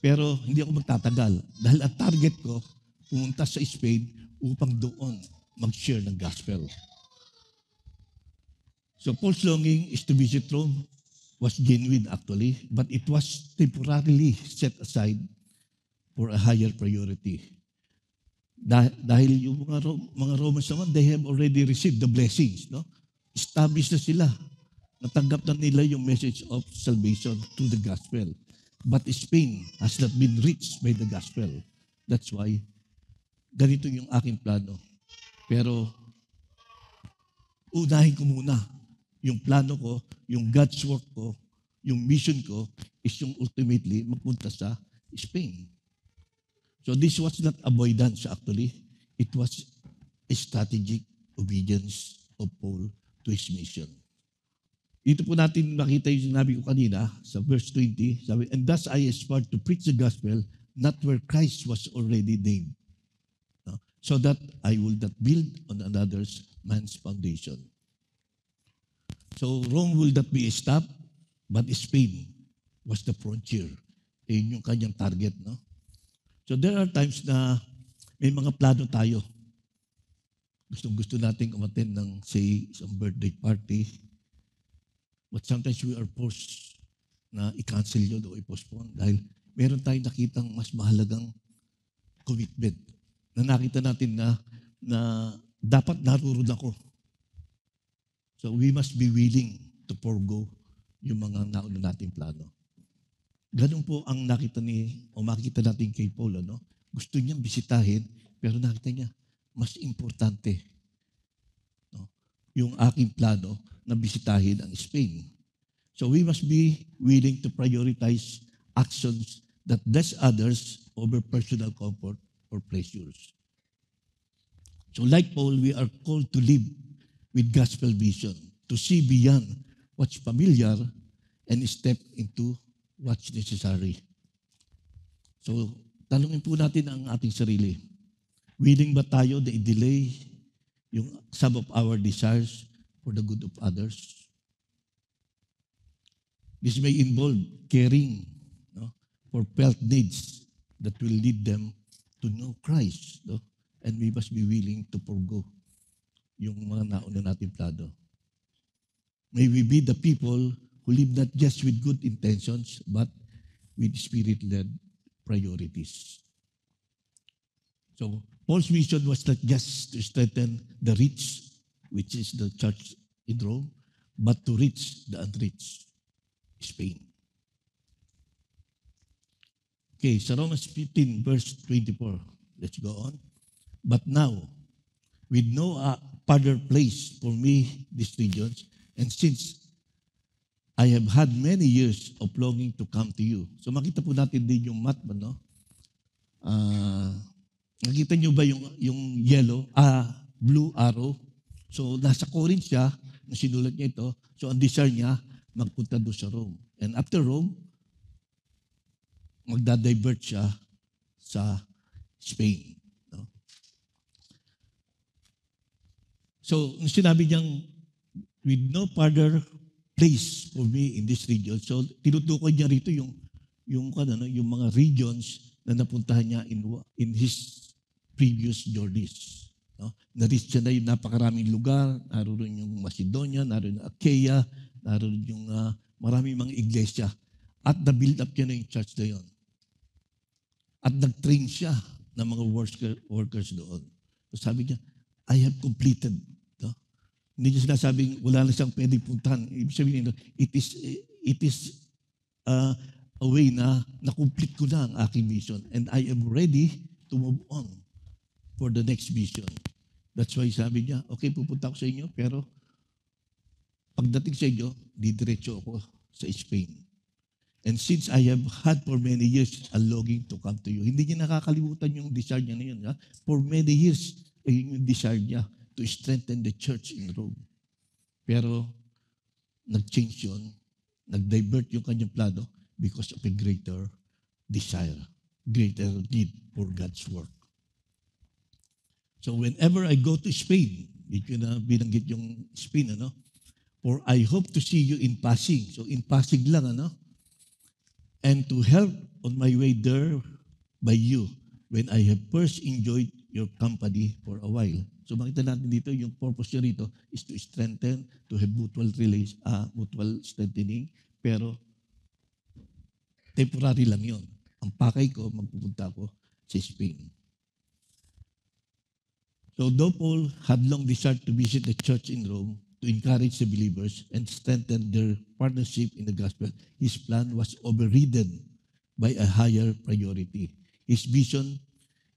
pero hindi ako magtatagal. Dahil ang target ko, pumunta sa Spain upang doon mag-share ng gospel. So Paul's longing is to visit Rome was genuine actually, but it was temporarily set aside for a higher priority. Dahil yung mga Romans naman, they have already received the blessings. No? Established na sila. Natanggap na nila yung message of salvation through the gospel. But Spain has not been reached by the gospel. That's why, ganito yung aking plano. Pero, unahin ko muna yung plano ko, yung God's work ko, yung mission ko, is yung ultimately magpunta sa Spain. So this was not avoidance actually. It was a strategic obedience of Paul to his mission. Dito po natin makita yung sinabi ko kanina sa verse 20. Sabi, and thus I aspired to preach the gospel not where Christ was already named. No? So that I will not build on another man's foundation. So Rome will not be a stop, but Spain was the frontier. Yun yung kanyang target. No? So there are times na may mga plano tayo. Gusto nating umattend ng, say, isang birthday party. But sometimes we are forced na i-cancel yun o i-postpone dahil meron tayong nakitang mas mahalagang commitment na nakita natin na dapat naroon ako. So we must be willing to forgo yung mga nauna nating plano. Ganun po ang makita natin kay Paul. No? Gusto niyang bisitahin, pero nakita niya, mas importante yung aking plano na bisitahin ang Spain. So we must be willing to prioritize actions that bless others over personal comfort or pleasures. So like Paul, we are called to live with gospel vision, to see beyond what's familiar and step into what's necessary. So, tanungin po natin ang ating sarili. Willing ba tayo na i-delay yung some of our desires for the good of others? This may involve caring for felt needs that will lead them to know Christ. No? And we must be willing to forgo yung mga nauna natin plano. May we be the people who live not just with good intentions, but with Spirit-led priorities. So, Paul's mission was not just to strengthen the rich, which is the church in Rome, but to reach the unreached, Spain. Okay, so Romans 15, verse 24. Let's go on. But now, with no further place for me these regions, and since I have had many years of longing to come to you. So makita po natin din yung map, no? Nakita niyo ba yung yellow, blue arrow? So nasa Corinth siya, na sinulat niya ito. So ang desire niya, magpunta doon sa Rome. And after Rome, magda-divert siya sa Spain. No? So sinabi niyang, with no further place for me in this region. So, tinutukoy niya rito yung mga regions na napuntahan niya in his previous journeys. No? Na-reach siya na yung napakaraming lugar. Naroon yung Macedonia, naroon yung Achaia, naroon yung maraming mga iglesia. At na-build up niya na yung church na yun. At nag-train siya ng mga workers doon. So, sabi niya, I have completed. Hindi niya sinasabing wala na siyang pwedeng puntahan. Ibig sabihin, it is a way na na-complete ko na ang aking mission and I am ready to move on for the next mission. That's why sabi niya, okay, pupunta ako sa inyo, pero pagdating sa inyo, didiretso ako sa Spain. And since I have had for many years a longing to come to you. Hindi niya nakakalimutan yung desire niya na yun. Ha? For many years, yun yung desire niya to strengthen the church in Rome. Pero, nag-change yun. Nag-divert yung kanyang plano because of a greater desire, greater need for God's work. So whenever I go to Spain, dito na binanggit yung Spain, ano? For I hope to see you in passing. So in passing lang, ano? And to help on my way there by you when I have first enjoyed your company for a while. So makita natin dito, yung purpose niya rito is to strengthen, to have mutual strengthening, pero temporary lang yon. Ang pakay ko, magpupunta ako sa Spain. So though Paul had long desired to visit the church in Rome to encourage the believers and strengthen their partnership in the gospel, his plan was overridden by a higher priority. His vision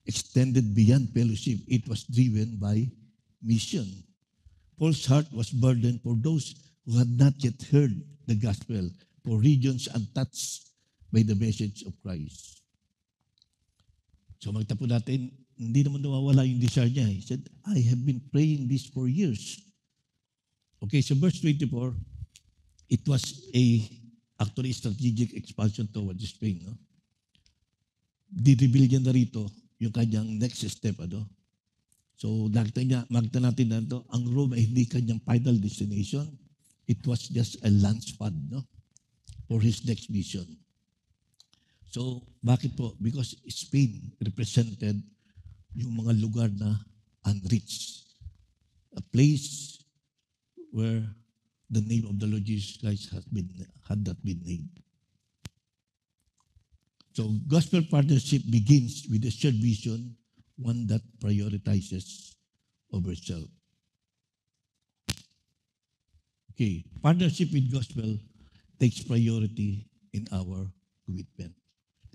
extended beyond fellowship. It was driven by mission. Paul's heart was burdened for those who had not yet heard the gospel, for regions untouched by the message of Christ. So magtapo natin, hindi naman nawawala yung desire niya. He said, I have been praying this for years. Okay, so verse 24, it was actually strategic expansion towards Spain. No? Di-reveal niya na rito yung kanyang next step. Ano? So makita natin na ito, ang Rome ay hindi kanyang final destination. It was just a launchpad, no? For his next mission. So, bakit po? Because Spain represented yung mga lugar na unreached. A place where the name of the Lord Jesus Christ had not been named. So, gospel partnership begins with a shared vision, one that prioritizes over self. Okay, partnership with gospel takes priority in our commitment.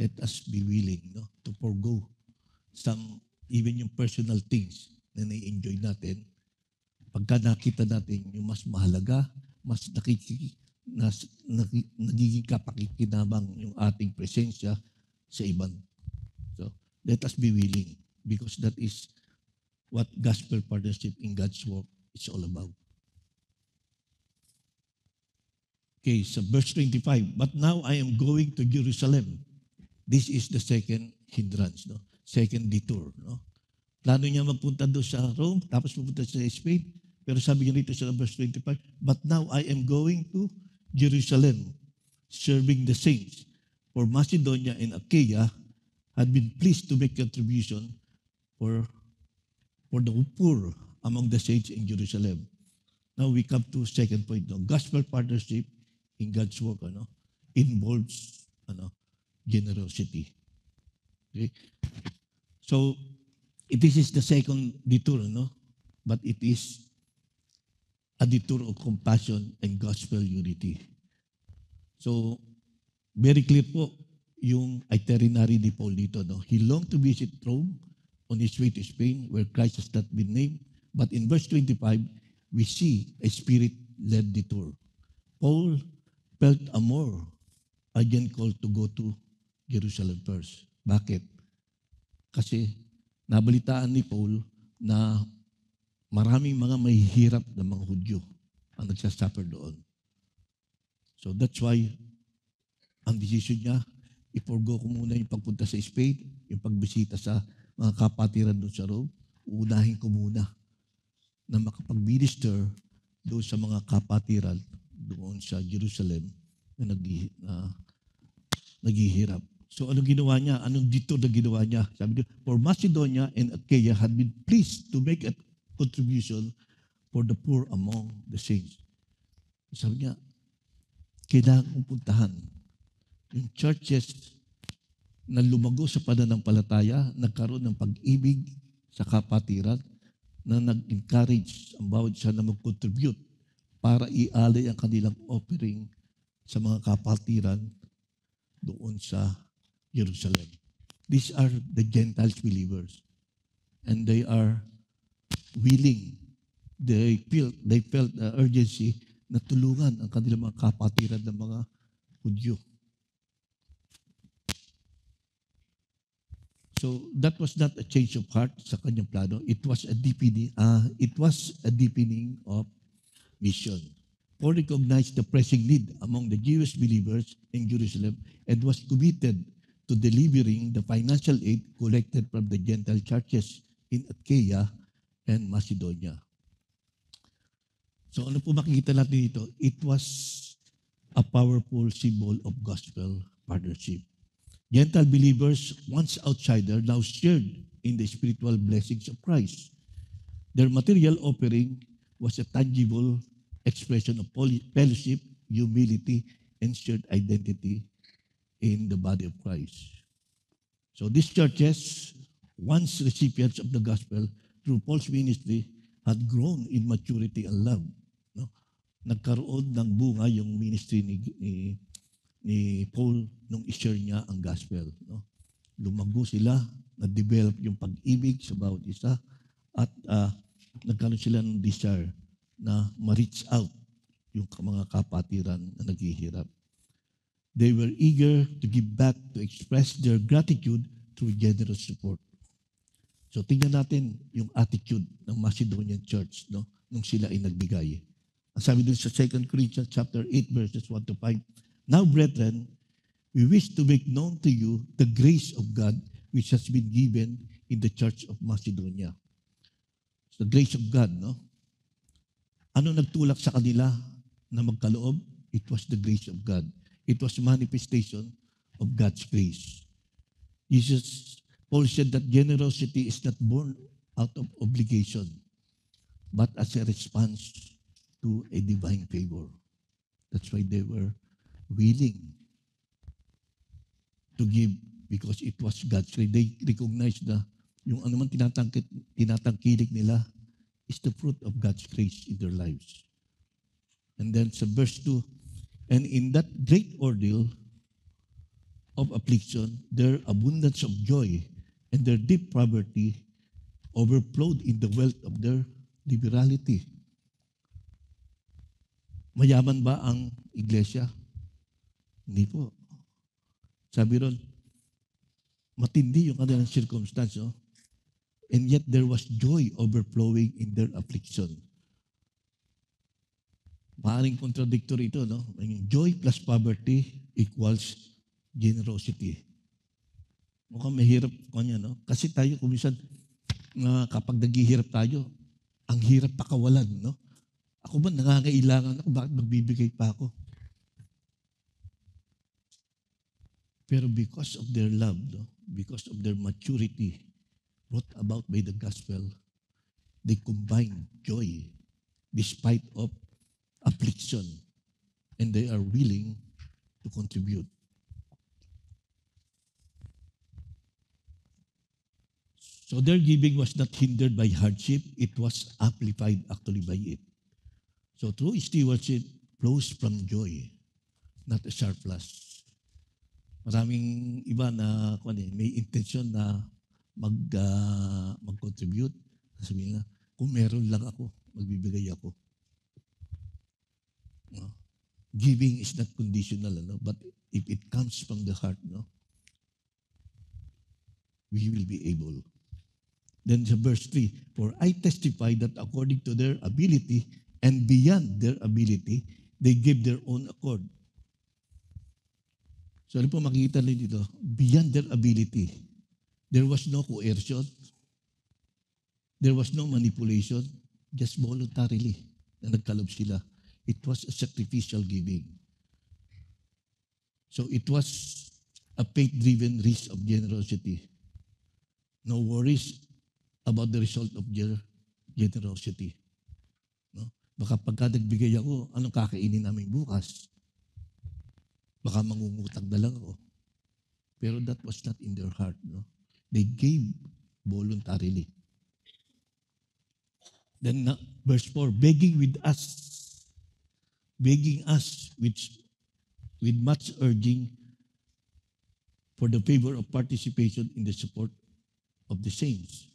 Let us be willing, no, to forgo some, even yung personal things na na-enjoy natin. Pagka nakita natin yung mas mahalaga, mas nagiging kapakikinabang yung ating presensya sa ibang. So, let us be willing because that is what gospel partnership in God's work is all about. Okay, so verse 25, but now I am going to Jerusalem. This is the second hindrance, no? Second detour. No? Plano niya magpunta doon sa Rome, tapos pupunta sa Spain. Pero sabi niya rito sa verse 25, but now I am going to Jerusalem, serving the saints. For Macedonia and Achaia had been pleased to make contribution for the poor among the saints in Jerusalem. Now we come to second point. No? Gospel partnership in God's work involves generosity. Okay? So, this is the second detour, but it is a detour of compassion and gospel unity. So, very clear po yung itinerary ni Paul dito. No? He longed to visit Rome on his way to Spain where Christ has not been named. But in verse 25, we see a spirit-led detour. Paul felt a more urgent call to go to Jerusalem first. Bakit? Kasi nabalitaan ni Paul na maraming mga mahihirap na mga Hudyo ang nagsasuffer doon. So that's why ang decision niya, iforgo ko muna yung pagpunta sa Spain, yung pagbisita sa mga kapatiran doon sa Rome, uunahin ko muna na makapag-minister doon sa mga kapatiran doon sa Jerusalem na naghihirap. So anong ginawa niya? Anong dito na ginawa niya? Sabi niya, for Macedonia and Achaia had been pleased to make a contribution for the poor among the saints. Sabi niya, kailangan kong puntahan yung churches na lumago sa pananampalataya, nagkaroon ng pag-ibig sa kapatiran, na nag-encourage ang bawat isa na mag-contribute para ialay ang kanilang offering sa mga kapatiran doon sa Jerusalem. These are the Gentiles believers. And they are willing. They felt the urgency na tulungan ang kanilang mga kapatiran ng mga Hudyo. So that was not a change of heart sa kanyang plano. It was a deepening, of mission. Paul recognized the pressing need among the Jewish believers in Jerusalem and was committed to delivering the financial aid collected from the Gentile churches in Achaia and Macedonia. So ano po makikita natin dito? It was a powerful symbol of gospel partnership. Gentile believers, once outsider, now shared in the spiritual blessings of Christ. Their material offering was a tangible expression of fellowship, humility, and shared identity in the body of Christ. So these churches, once recipients of the gospel through Paul's ministry, had grown in maturity and love. No? Nagkaroon ng bunga yung ministry ni Paul nung i-share niya ang gospel. No? Lumago sila, na-develop yung pag-ibig sa bawat isa, at nagkaroon sila ng desire na ma-reach out yung mga kapatiran na naghihirap. They were eager to give back, to express their gratitude through generous support. So tingnan natin yung attitude ng Macedonian church, no, nung sila ay nagbigay. Ang sabi dun sa 2 Corinthians chapter 8 verses 1 to 5, "Now, brethren, we wish to make known to you the grace of God which has been given in the church of Macedonia." So, the grace of God, no? Ano nagtulak sa kanila na magkaloob? It was the grace of God. It was manifestation of God's grace. Paul said that generosity is not born out of obligation, but as a response to a divine favor. That's why they were willing to give, because it was God's grace. They recognized na yung anuman tinatangkilik nila is the fruit of God's grace in their lives. And then sa verse 2, "And in that great ordeal of affliction, their abundance of joy and their deep poverty overflowed in the wealth of their liberality." Mayaman ba ang iglesia? Hindi po. Sabi ron, matindi yung kanilang circumstance, no? And yet there was joy overflowing in their affliction. Maaring contradictory ito, no? Joy plus poverty equals generosity. Mukhang mahirap kanya, no? Kasi tayo, kumisan, kapag naghihirap tayo, ang hirap pakawalan, no? Ako ba nangangailangan ako? Bakit magbibigay pa ako? Pero because of their love, no? Because of their maturity, brought about by the gospel, they combine joy despite of affliction, and they are willing to contribute. So their giving was not hindered by hardship, it was amplified actually by it. So true stewardship flows from joy, not a surplus. Maraming iba na may intention na mag-contribute. Sabihin nga, kung meron lang ako, magbibigay ako. No? Giving is not conditional, no? But if it comes from the heart, no, we will be able. Then sa verse 3, "For I testify that according to their ability and beyond their ability, they gave their own accord." So ano po makikita nyo dito? Beyond their ability. There was no coercion. There was no manipulation. Just voluntarily na nagkalob sila. It was a sacrificial giving. So it was a faith-driven risk of generosity. No worries about the result of their generosity. No? Baka pagka nagbigay ako, anong kakainin namin bukas? Baka mangungutang na lang ako. Pero that was not in their heart. No? They gave voluntarily. Then verse 4, begging us with much urging for the favor of participation in the support of the saints.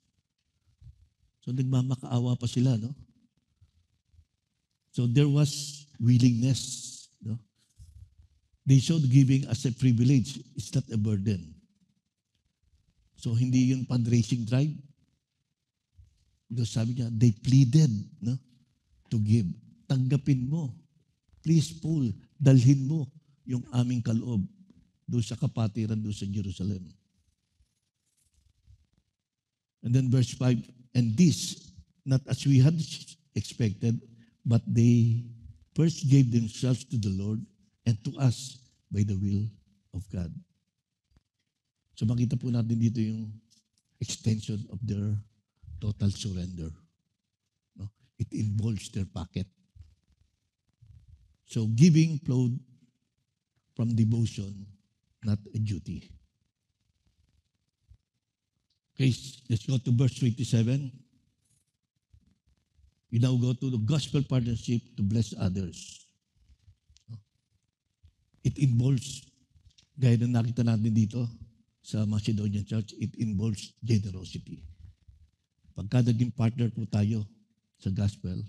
So nagmamakaawa pa sila, no? So there was willingness, no? They showed giving as a privilege. It's not a burden. So, hindi yun fundraising drive. Because sabi niya, they pleaded to give. Tanggapin mo. Please, Paul, dalhin mo yung aming kaloob doon sa kapatiran doon sa Jerusalem. And then verse 5, and this, not as we had expected, but they first gave themselves to the Lord and to us by the will of God. So makita po natin dito yung extension of their total surrender. No? It involves their pocket. So giving flowed from devotion, not a duty. Okay, let's go to verse 27. We now go to the gospel partnership to bless others. It involves, gaya na nakita natin dito sa Macedonian Church, it involves generosity. Pagka naging partner po tayo sa gospel,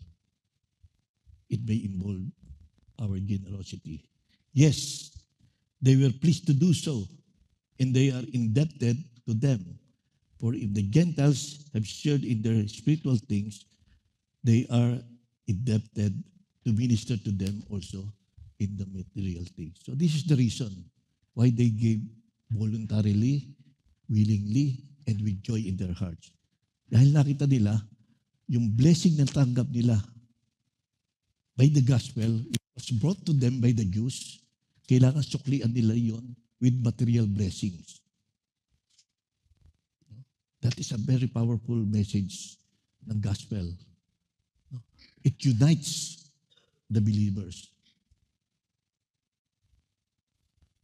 it may involve our generosity. Yes, they were pleased to do so, and they are indebted to them. For if the Gentiles have shared in their spiritual things, they are indebted to minister to them also in the material things. So this is the reason why they gave voluntarily, willingly, and with joy in their hearts. Dahil nakita nila, yung blessing na tanggap nila by the gospel, it was brought to them by the Jews, kailangan suklian nila yon with material blessings. That is a very powerful message ng gospel. It unites the believers.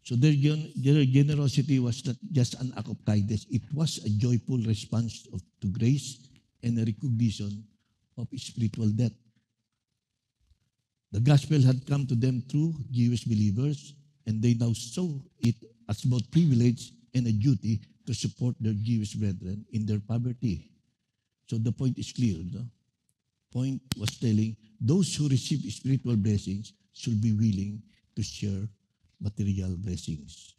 So their generosity was not just an act of kindness. It was a joyful response to grace and a recognition of spiritual debt. The gospel had come to them through Jewish believers, and they now saw it as both privilege and a duty to support their Jewish brethren in their poverty. So the point is clear. No? Point was telling those who receive spiritual blessings should be willing to share material blessings.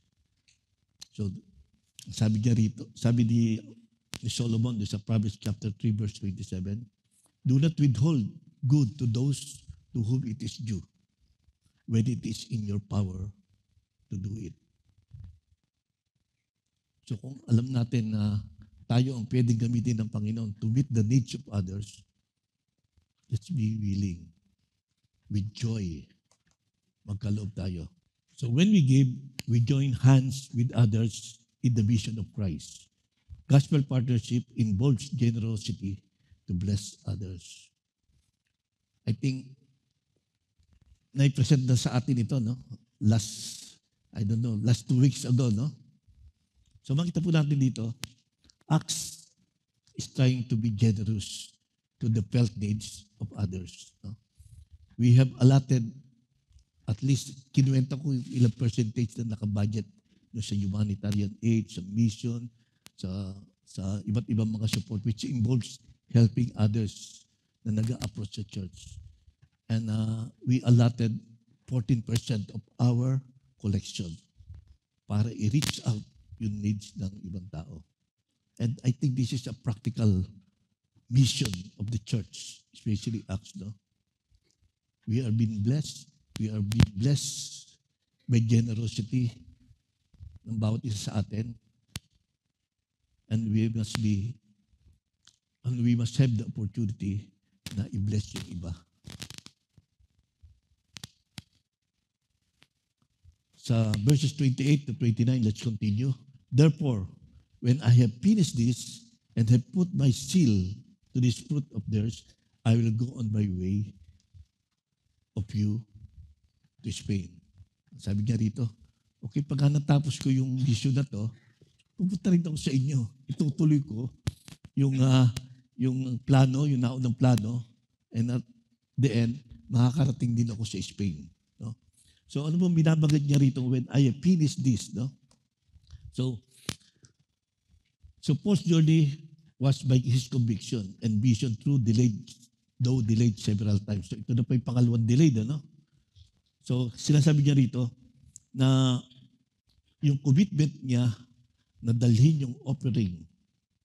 So sabi niya rito, sabi ni Solomon sa Proverbs chapter 3 verse 27, do not withhold good to those to whom it is due when it is in your power to do it. So kung alam natin na tayo ang pwedeng gamitin ng Panginoon to meet the needs of others, let's be willing. With joy, magkaloob tayo. So when we give, we join hands with others in the vision of Christ. Gospel partnership involves generosity to bless others. I think, na-present na sa atin ito, no? Last 2 weeks ago, no? So makita po natin dito, Acts is trying to be generous to the felt needs of others. No? We have allotted, at least, kinuwenta ko yung ilang percentage na nakabudget no, sa humanitarian aid, sa mission, sa iba't ibang mga support, which involves helping others na nag-approach sa church. And we allotted 14% of our collection para i-reach out yung needs ng ibang tao. And I think this is a practical mission of the church, especially Acts, no? We are being blessed. We are being blessed by generosity ng bawat isa sa atin. And we must have the opportunity na i-bless yung iba. Sa verses 28 to 29, let's continue. Therefore, when I have finished this and have put my seal to this fruit of theirs, I will go on my way of you to Spain. Sabi niya rito, okay, pag natapos ko yung mission na to, pupunta rin ako sa inyo. Itutuloy ko yung plano, yung naunang plano, and at the end, makakarating din ako sa Spain. No? So ano bang binabanggit niya rito when I have finished this? No? So Paul's journey was by his conviction and vision through delayed several times. So ito na pa yung pangalawang delayed, ano? So sinasabi niya rito na yung commitment niya na dalhin yung offering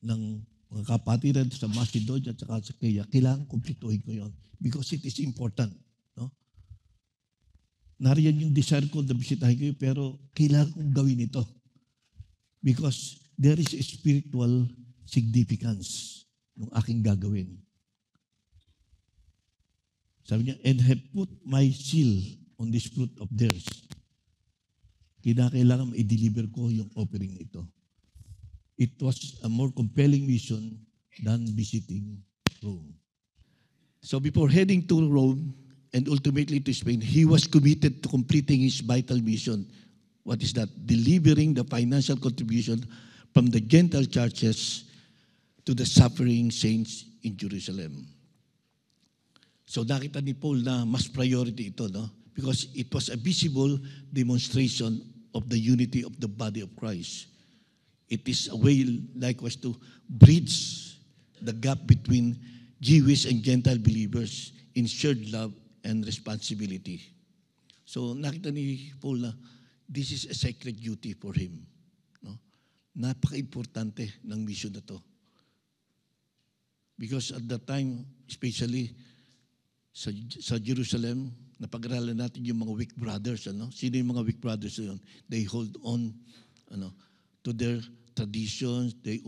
ng mga kapatiran sa Macedonia at saka sa Kaya, kailangan kumplituhin ko yon because it is important. No? Nariyan yung desire ko na bisitahin kayo, pero kailangan kong gawin ito because there is a spiritual significance ng aking gagawin. Sabi niya, and have put my seal on this fruit of theirs. Kailangan i-deliver ko yung offering ito. It was a more compelling mission than visiting Rome. So before heading to Rome and ultimately to Spain, he was committed to completing his vital mission. What is that? Delivering the financial contribution from the Gentile churches to the suffering saints in Jerusalem. So nakita ni Paul na mas priority ito, no? Because it was a visible demonstration of the unity of the body of Christ. It is a way likewise to bridge the gap between Jewish and Gentile believers in shared love and responsibility. So nakita ni Paul na this is a sacred duty for him. No? Napaka-importante ng mission na to. Because at that time, especially sa Jerusalem, napag-aralan natin yung mga weak brothers. Sino yung mga weak brothers na yun? They hold on to their traditions, they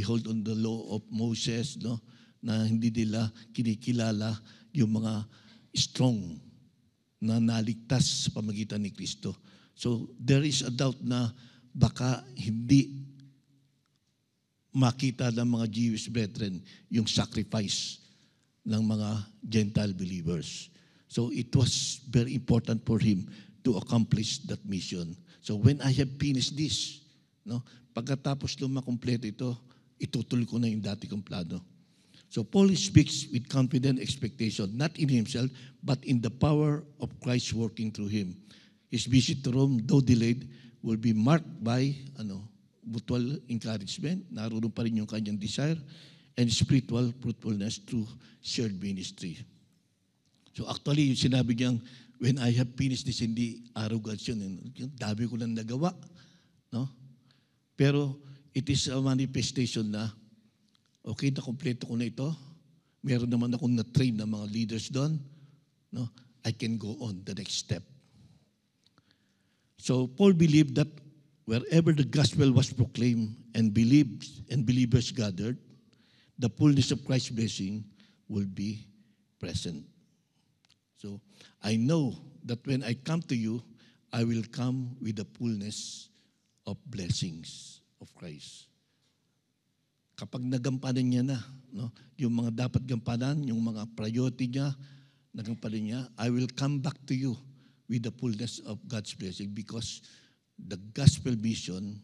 hold on the law of Moses, na hindi nila kinikilala yung mga strong na naligtas sa pamagitan ni Kristo. So there is a doubt na baka hindi makita ng mga Jewish brethren yung sacrifice ng mga Gentile believers. So it was very important for him to accomplish that mission. So when I have finished this, pagkatapos nung makumpleto ito, itutuloy ko na yung dati kong plano. So Paul speaks with confident expectation, not in himself, but in the power of Christ working through him. His visit to Rome, though delayed, will be marked by mutual encouragement, naroon pa rin yung kanyang desire, and spiritual fruitfulness through shared ministry. So actually, yung sinabi niyang, when I have finished this, hindi arrogance yun. Yung dami ko lang nagawa. No? Pero it is a manifestation na, okay, nakompleto ko na ito. Meron naman akong na-train ng mga leaders doon. No? I can go on the next step. So Paul believed that wherever the gospel was proclaimed and believers gathered, the fullness of Christ's blessing will be present. So I know that when I come to you, I will come with the fullness of blessings of Christ. Kapag nagampanan niya na, yung mga dapat gampanan, yung mga priority niya, nagampanan niya, I will come back to you with the fullness of God's blessing because the gospel mission,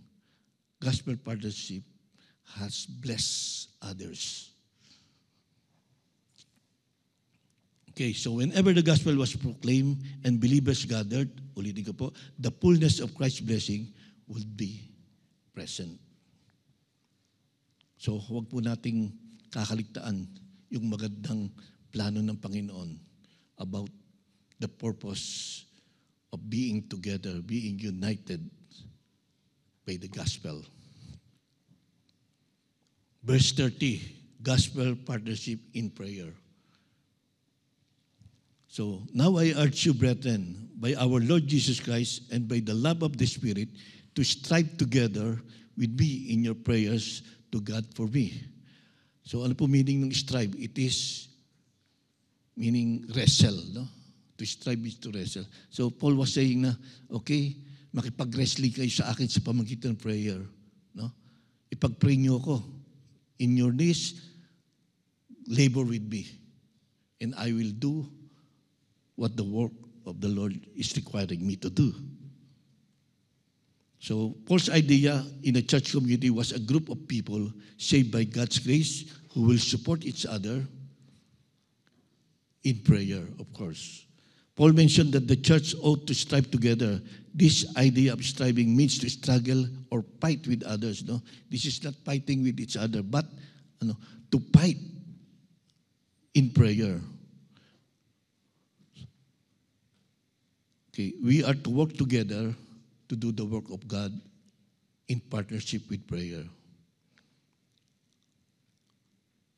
gospel partnership has blessed others. Okay, so whenever the gospel was proclaimed and believers gathered, ulitin ko po, the fullness of Christ's blessing would be present. So huwag po nating kakaligtaan yung magandang plano ng Panginoon about the purpose of being together, being united by the gospel. Verse 30, gospel partnership in prayer. So, now I urge you, brethren, by our Lord Jesus Christ and by the love of the Spirit, to strive together with me in your prayers to God for me. So, ano po meaning ng strive? It is meaning wrestle, no? To strive is to wrestle. So, Paul was saying na, okay, makipag-wrestling kayo sa akin sa pamagitan ng prayer. No? Ipag-pray niyo ako. In your knees, labor with me. And I will do what the work of the Lord is requiring me to do. So, Paul's idea in a church community was a group of people saved by God's grace who will support each other in prayer, of course. Paul mentioned that the church ought to strive together. This idea of striving means to struggle or fight with others. No? This is not fighting with each other, but to fight in prayer. Okay, we are to work together to do the work of God in partnership with prayer.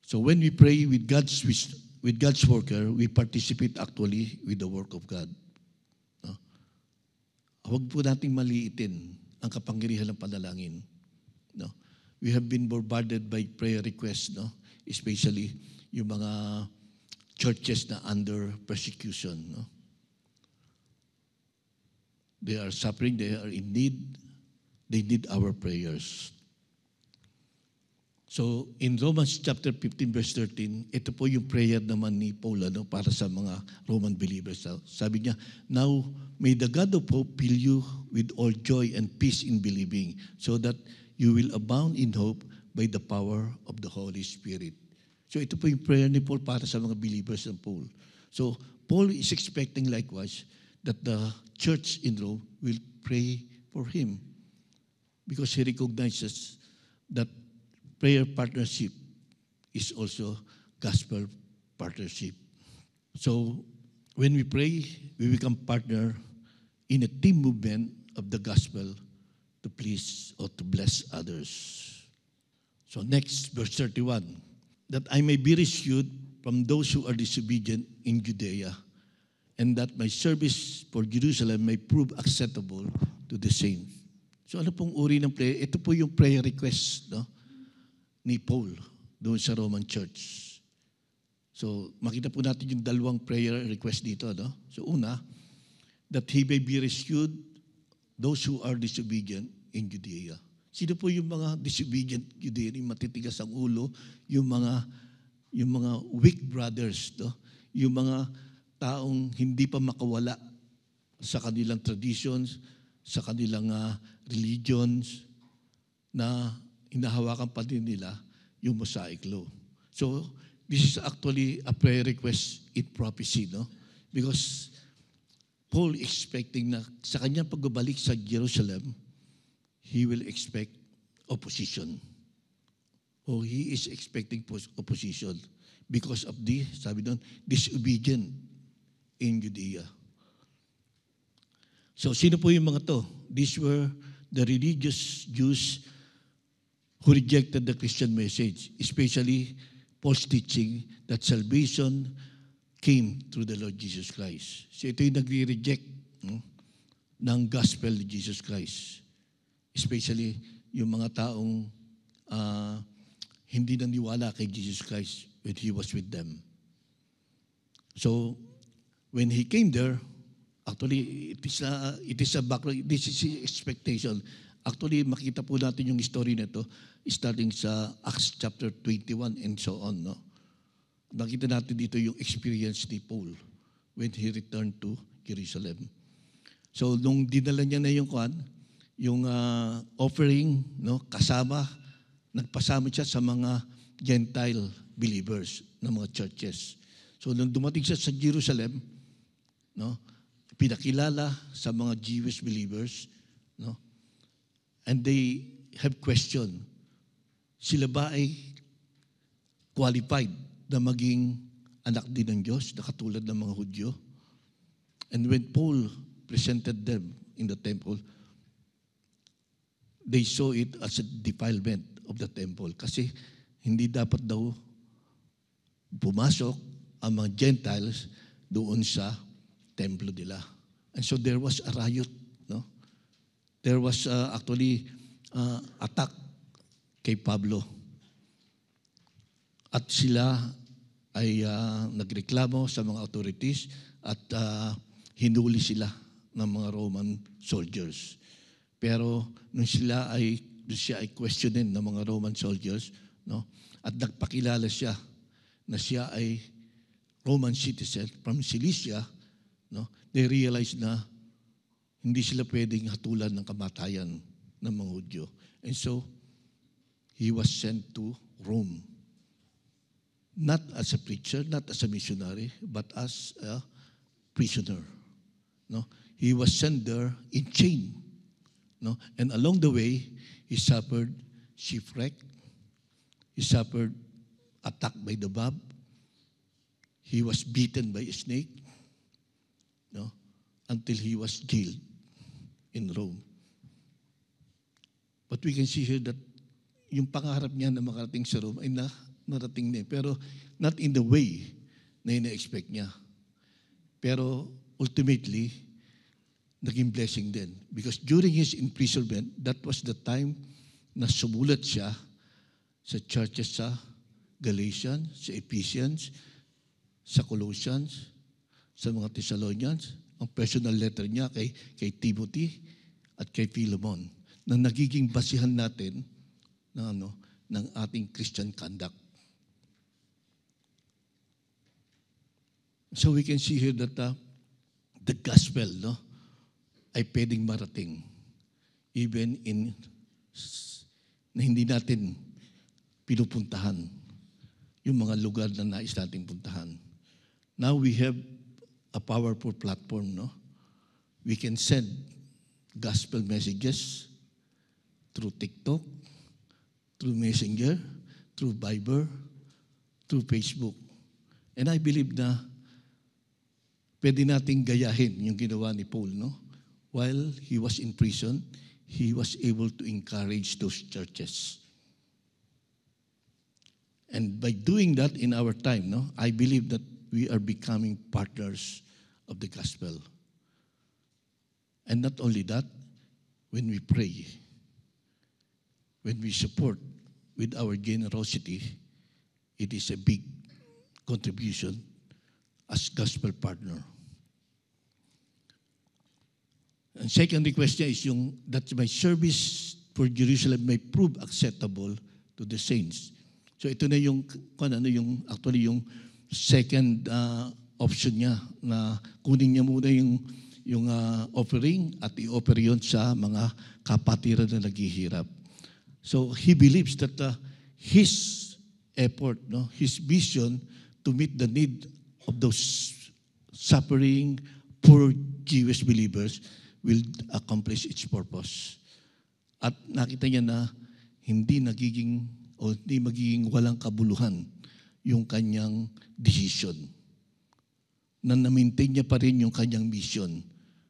So when we pray with God's worker, we participate actually with the work of God. No? Huwag po nating maliitin ang kapangyarihan ng panalangin. No? We have been bombarded by prayer requests, no? Especially yung mga churches na under persecution. No? They are suffering, they are in need, they need our prayers. So, in Romans chapter 15, verse 13, ito po yung prayer naman ni Paul para sa mga Roman believers. Sabi niya, now, may the God of hope fill you with all joy and peace in believing, so that you will abound in hope by the power of the Holy Spirit. So, ito po yung prayer ni Paul para sa mga believers ng Paul. So, Paul is expecting likewise that the church in Rome will pray for him because he recognizes that prayer partnership is also gospel partnership. So, when we pray, we become partner in a team movement of the gospel to please or to bless others. So, next, verse 31, that I may be rescued from those who are disobedient in Judea, and that my service for Jerusalem may prove acceptable to the saints. So, ano pong uri ng prayer? Ito po yung prayer request, no? Ni Paul doon sa Roman Church. So, makita po natin yung dalawang prayer request dito. No? So, una, that he may be rescued, those who are disobedient in Judea. Sino po yung mga disobedient Judean, yung matitigas ang ulo, yung mga weak brothers, no? Yung mga taong hindi pa makawala sa kanilang traditions, sa kanilang religions, na hinahawakan pa din nila yung Mosaic Law. So, this is actually a prayer request in prophecy, no? Because Paul expecting na sa kanyang pagbabalik sa Jerusalem, he will expect opposition. Or he is expecting opposition because of the, sabi doon, disobedient in Judea. So, sino po yung mga to? These were the religious Jews who rejected the Christian message, especially Paul's teaching that salvation came through the Lord Jesus Christ. So ito yung nagre-reject ng gospel ni Jesus Christ, especially yung mga taong hindi naniwala kay Jesus Christ when He was with them. So when He came there, actually it is a background, this is His expectation. Actually, makita po natin yung story nito starting sa Acts chapter 21 and so on. No? Nakita natin dito yung experience ni Paul when he returned to Jerusalem. So, nung dinala niya na yung offering, no, nagpasama siya sa mga Gentile believers ng mga churches. So, nung dumating siya sa Jerusalem, no, pinakilala sa mga Jewish believers, no, and they have questioned, sila ba ay qualified na maging anak din ng Diyos na katulad ng mga Hudyo? And when Paul presented them in the temple, they saw it as a defilement of the temple. Kasi hindi dapat daw pumasok ang mga Gentiles doon sa templo nila. And so there was a riot, no? There was actually attack kay Pablo. At sila ay nagreklamo sa mga authorities at hinuli sila ng mga Roman soldiers. Pero nung siya ay questionin ng mga Roman soldiers, no? At nagpakilala siya na siya ay Roman citizen from Cilicia, no? They realized na hindi sila pwedeng hatulan ng kamatayan ng mga Hudyo. And so, he was sent to Rome. Not as a preacher, not as a missionary, but as a prisoner. No? He was sent there in chain. No? And along the way, he suffered shipwreck. He suffered attack by the mob. He was beaten by a snake. No? Until he was jailed in Rome. But But we can see here that yung pangarap niya na makarating sa Rome ay narating niya. Pero not in the way na ina-expect niya. Pero ultimately, naging blessing din. Because during his imprisonment, that was the time na sumulat siya sa churches sa Galatians, sa Ephesians, sa Colossians, sa mga Thessalonians, ang personal letter niya kay Timothy at kay Philemon na nagiging basihan natin ng ating Christian conduct. So we can see here that the gospel ay pwedeng marating even in na hindi natin pinupuntahan yung mga lugar na nais nating puntahan. Now we have a powerful platform, no? We can send gospel messages through TikTok, through Messenger, through Viber, through Facebook. And I believe na pwede nating gayahin yung ginawa ni Paul, no? While he was in prison, he was able to encourage those churches. And by doing that in our time, no, I believe that we are becoming partners of the gospel. And not only that, when we pray, when we support with our generosity, it is a big contribution as gospel partner. And second request niya is that my service for Jerusalem may prove acceptable to the saints. So ito na yung second option niya na kunin niya muna yung offering at i-offer yun sa mga kapatiran na naghihirap. So he believes that his effort, his vision to meet the need of those suffering, poor Jewish believers will accomplish its purpose. At nakita niya na hindi magiging walang kabuluhan yung kanyang decision. Na na-maintain niya pa rin yung kanyang mission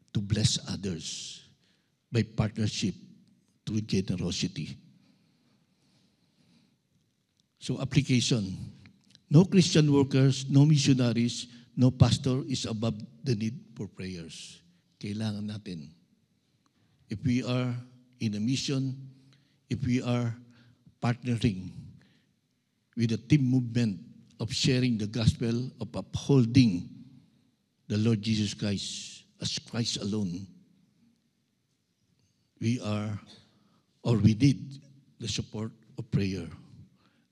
to bless others by partnership through generosity. So application. No Christian workers, no missionaries, no pastor is above the need for prayers. Kailangan natin. If we are in a mission, if we are partnering with a team movement of sharing the gospel, of upholding the Lord Jesus Christ as Christ alone, we need the support of prayer.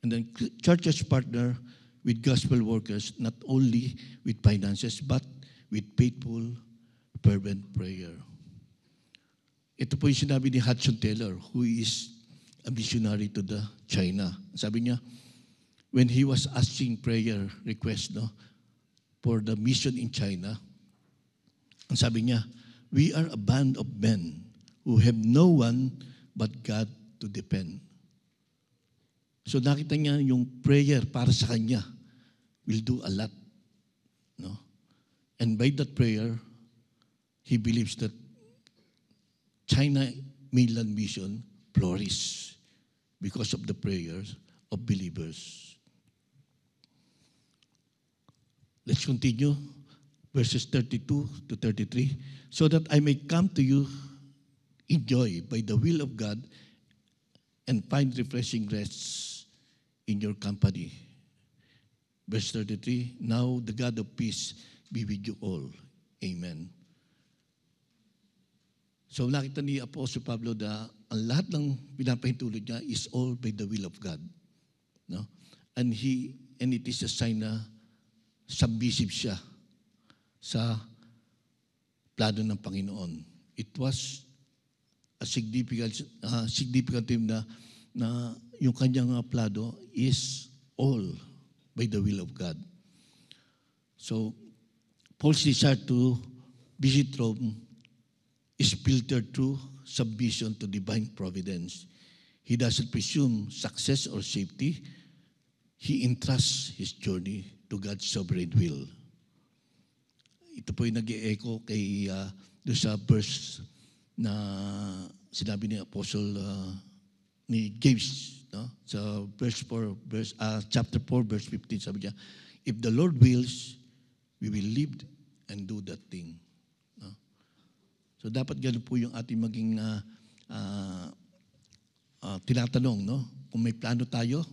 And then churches partner with gospel workers, not only with finances, but with faithful, fervent prayer. Ito po yung sinabi ni Hudson Taylor, who is a missionary to the China. Sabi niya, when he was asking prayer request for the mission in China, ang sabi niya, we are a band of men who have no one but God to depend. So nakita niya yung prayer para sa kanya will do a lot. No? And by that prayer, he believes that China mainland mission flourishes because of the prayers of believers. Let's continue. Verses 32 to 33. So that I may come to you in joy by the will of God and find refreshing rest in your company. Verse 33. Now the God of peace be with you all. Amen. So nakita ni Apostle Pablo na ang lahat ng pinapahintulot niya is all by the will of God. No? And it is a sign na submissive siya sa plano ng Panginoon. It was a significant thing na yung kanyang plano is all by the will of God. So, Paul's desire to visit Rome is filtered through submission to divine providence. He doesn't presume success or safety. He entrusts his journey to God's sovereign will. Ito po yung nag-e-echo doon sa verse na sinabi ni Apostle ni James, no? Sa chapter 4, verse 15, sabi niya, if the Lord wills, we will live and do that thing. No? So dapat ganun po yung ating maging tinatanong, no? Kung may plano tayo,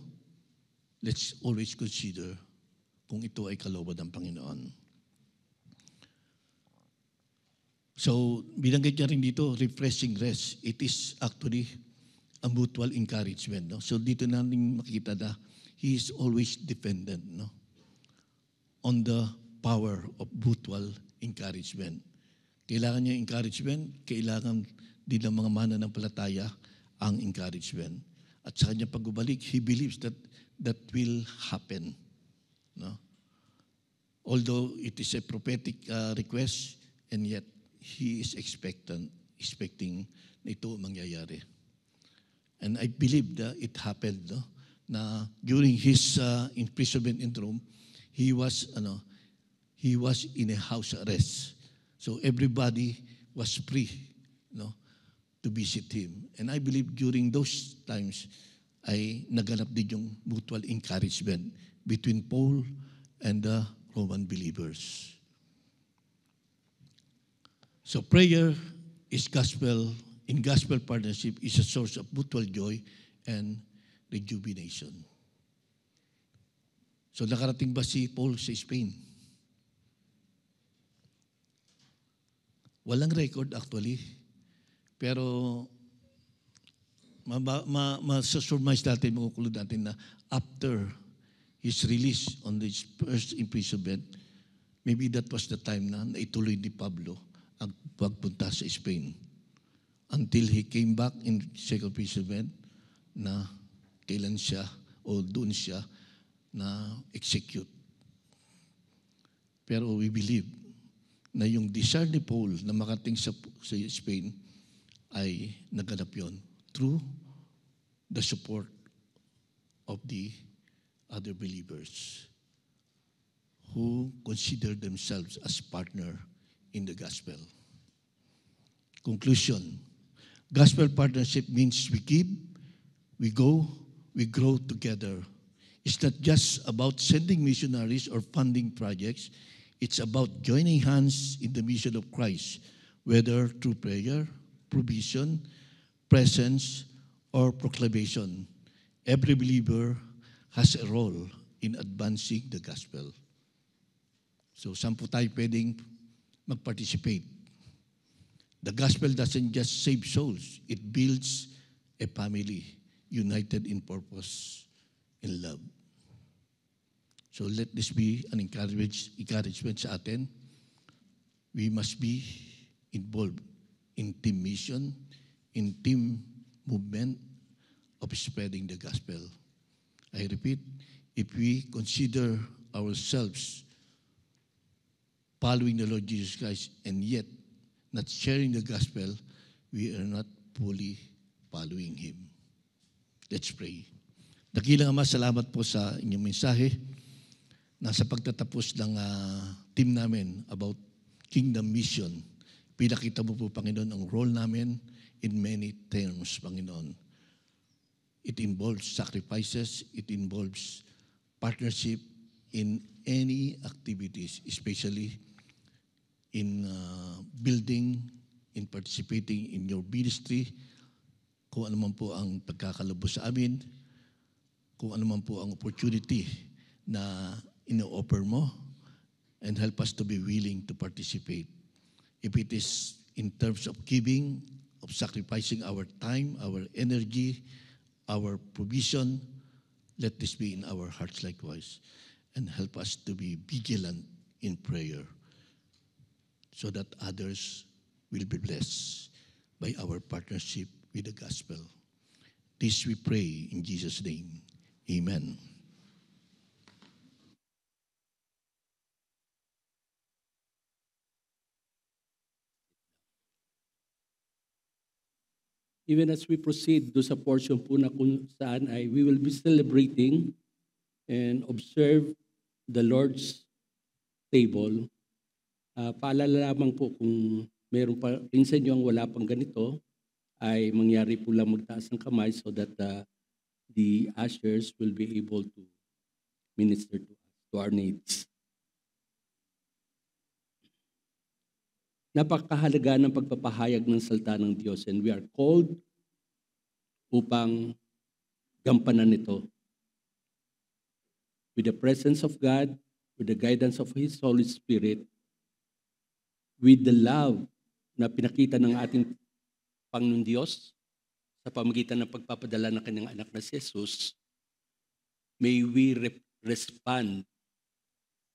let's always consider kung ito ay kalooban ng Panginoon. So, binanggit niya rin dito, refreshing rest. It is actually a mutual encouragement. No? So, dito natin makikita na he is always dependent, no? On the power of mutual encouragement. Kailangan niya encouragement, kailangan din ng mga mananampalataya ang encouragement. At sa kanya pagbabalik, he believes that that will happen. No? Although it is a prophetic request, and yet he is expecting na ito mangyayari. And I believe that it happened, no? Na during his imprisonment in Rome, he was in a house arrest. So everybody was free, no, to visit him. And I believe during those times ay naganap din yung mutual encouragement between Paul and the Roman believers. So prayer is in gospel partnership is a source of mutual joy and rejuvenation. So nakarating ba si Paul sa Spain? Walang record actually. Pero masasurmise natin, makukulod natin na after his release on his first imprisonment, maybe that was the time na ituloy ni Pablo ang pagpunta sa Spain. Until he came back in second imprisonment na kailan siya o doon siya na execute. Pero we believe na yung desire ni Paul na makating sa Spain ay naganap yon through the support of the other believers who consider themselves as partner in the gospel. Conclusion. Gospel partnership means we give, we go, we grow together. It's not just about sending missionaries or funding projects. It's about joining hands in the mission of Christ, whether through prayer, provision, presence, or proclamation. Every believer has a role in advancing the gospel. So, saan po tayo pwedeng mag-participate? The gospel doesn't just save souls. It builds a family united in purpose and love. So let this be an encouragement sa atin. We must be involved in team mission, in team movement of spreading the gospel. I repeat, if we consider ourselves following the Lord Jesus Christ and yet not sharing the gospel, we are not fully following Him. Let's pray. Dakilang Ama, salamat po sa inyong mensahe na sa pagtatapos ng team namin about kingdom mission. Pinakita mo po, Panginoon, ang role namin in many terms, Panginoon. It involves sacrifices, it involves partnership in any activities, especially in building, in participating in your ministry, kung ano man po ang pagkakalabos sa amin, kung ano man po ang opportunity na ino-offer mo, and help us to be willing to participate. If it is in terms of giving, of sacrificing our time, our energy, our provision, let this be in our hearts likewise, and help us to be vigilant in prayer so that others will be blessed by our partnership with the gospel. This we pray in Jesus' name. Amen. Even as we proceed do sa portion po na kung saan ay we will be celebrating and observe the Lord's table. Paalala lamang po kung meron pa rin sa inyo ang wala pang ganito, ay mangyari po lang magtaas ng kamay so that the ushers will be able to minister to our needs. Napakahalaga ng pagpapahayag ng salita ng Diyos, and we are called upang gampanan ito. With the presence of God, with the guidance of His Holy Spirit, with the love na pinakita ng ating Panginoon Diyos sa pamagitan ng pagpapadala ng kanyang anak na si Jesus, may we respond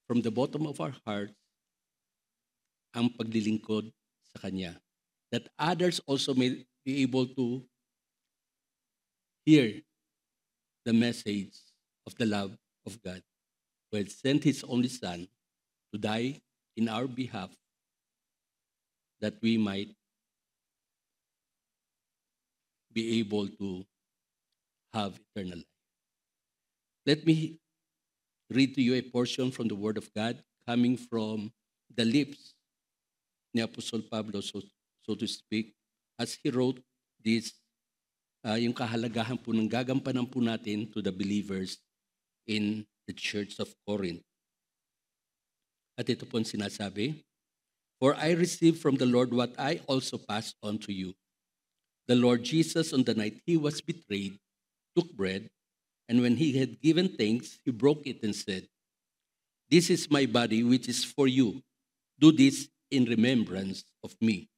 from the bottom of our heart ang paglilingkod sa Kanya. That others also may be able to hear the message of the love of God, who had sent His only Son to die in our behalf, that we might be able to have eternal life. Let me read to you a portion from the Word of God coming from the lips ni Apostol Pablo, so to speak, as he wrote this, yung kahalagahan po ng gagampanan po natin to the believers in the church of Corinth. At ito po ang sinasabi, "For I received from the Lord what I also passed on to you. The Lord Jesus, on the night He was betrayed, took bread, and when He had given thanks, He broke it and said, 'This is my body which is for you. Do this in remembrance of me.'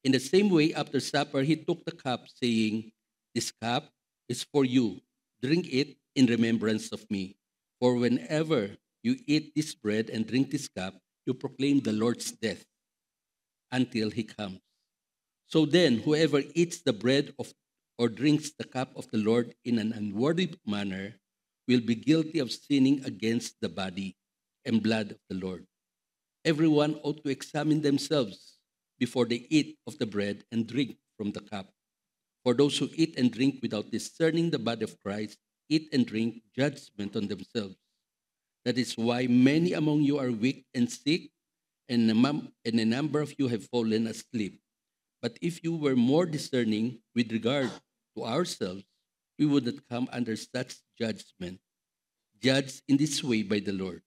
In the same way, after supper, He took the cup, saying, 'This cup is for you. Drink it in remembrance of me. For whenever you eat this bread and drink this cup, you proclaim the Lord's death until He comes. So then, whoever eats the bread of or drinks the cup of the Lord in an unworthy manner will be guilty of sinning against the body and blood of the Lord. Everyone ought to examine themselves before they eat of the bread and drink from the cup. For those who eat and drink without discerning the body of Christ eat and drink judgment on themselves. That is why many among you are weak and sick, and a number of you have fallen asleep. But if you were more discerning with regard to ourselves, we would not come under such judgment. Judged in this way by the Lord,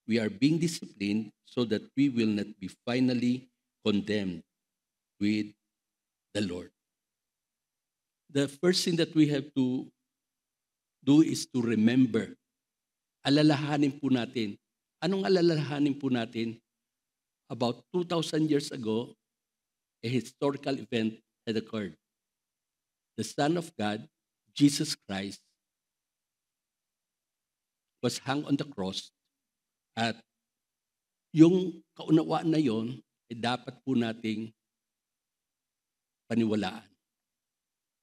we are being disciplined so that we will not be finally condemned with the Lord." The first thing that we have to do is to remember. Alalahanin po natin. Anong alalahanin po natin? About 2,000 years ago, a historical event had occurred. The Son of God, Jesus Christ, was hung on the cross, at yung kaunawaan na yon ay dapat po nating paniwalaan.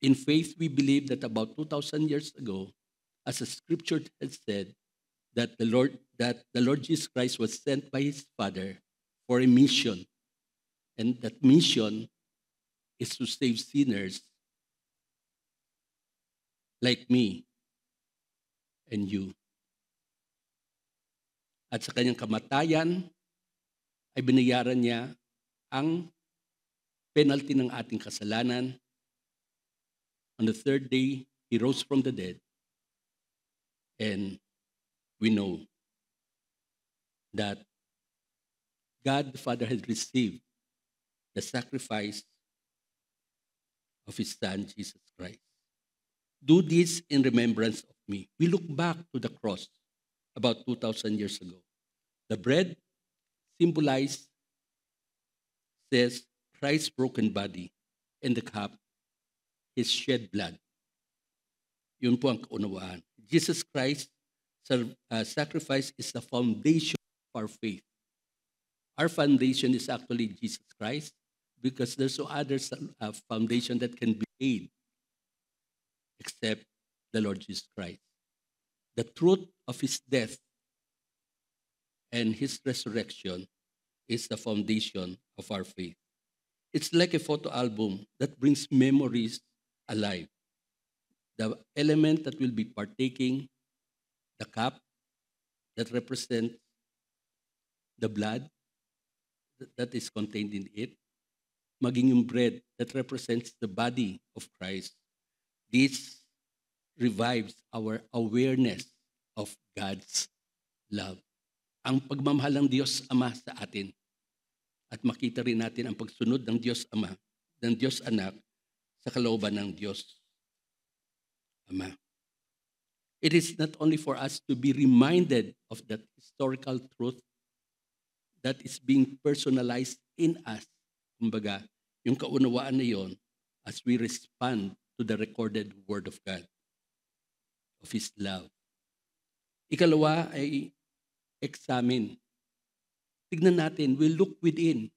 In faith, we believe that about 2,000 years ago, as the scripture had said, that the Lord Jesus Christ was sent by His Father for a mission. And that mission is to save sinners like me and you. At sa kanyang kamatayan, ay binayaran niya ang penalty ng ating kasalanan. On the third day, He rose from the dead. And we know that God the Father has received the sacrifice of His Son, Jesus Christ. Do this in remembrance of me. We look back to the cross about 2,000 years ago. The bread symbolized, says, Christ's broken body, and the cup, His shed blood. Yun po ang kaunawaan. Jesus Christ's sacrifice is the foundation of our faith. Our foundation is actually Jesus Christ, because there's no other foundation that can be laid except the Lord Jesus Christ. The truth of His death and His resurrection is the foundation of our faith. It's like a photo album that brings memories alive. The element that will be partaking, the cup that represents the blood that is contained in it, maging yung bread that represents the body of Christ. This revives our awareness of God's love. Ang pagmamahal ng Diyos Ama sa atin. At makita rin natin ang pagsunod ng Diyos Ama, ng Diyos Anak, sa kalooban ng Diyos Ama. It is not only for us to be reminded of that historical truth that is being personalized in us. Kumbaga, yung kaunawaan na yon as we respond to the recorded Word of God, of His love. Ikalawa ay examine. Tignan natin, we look within.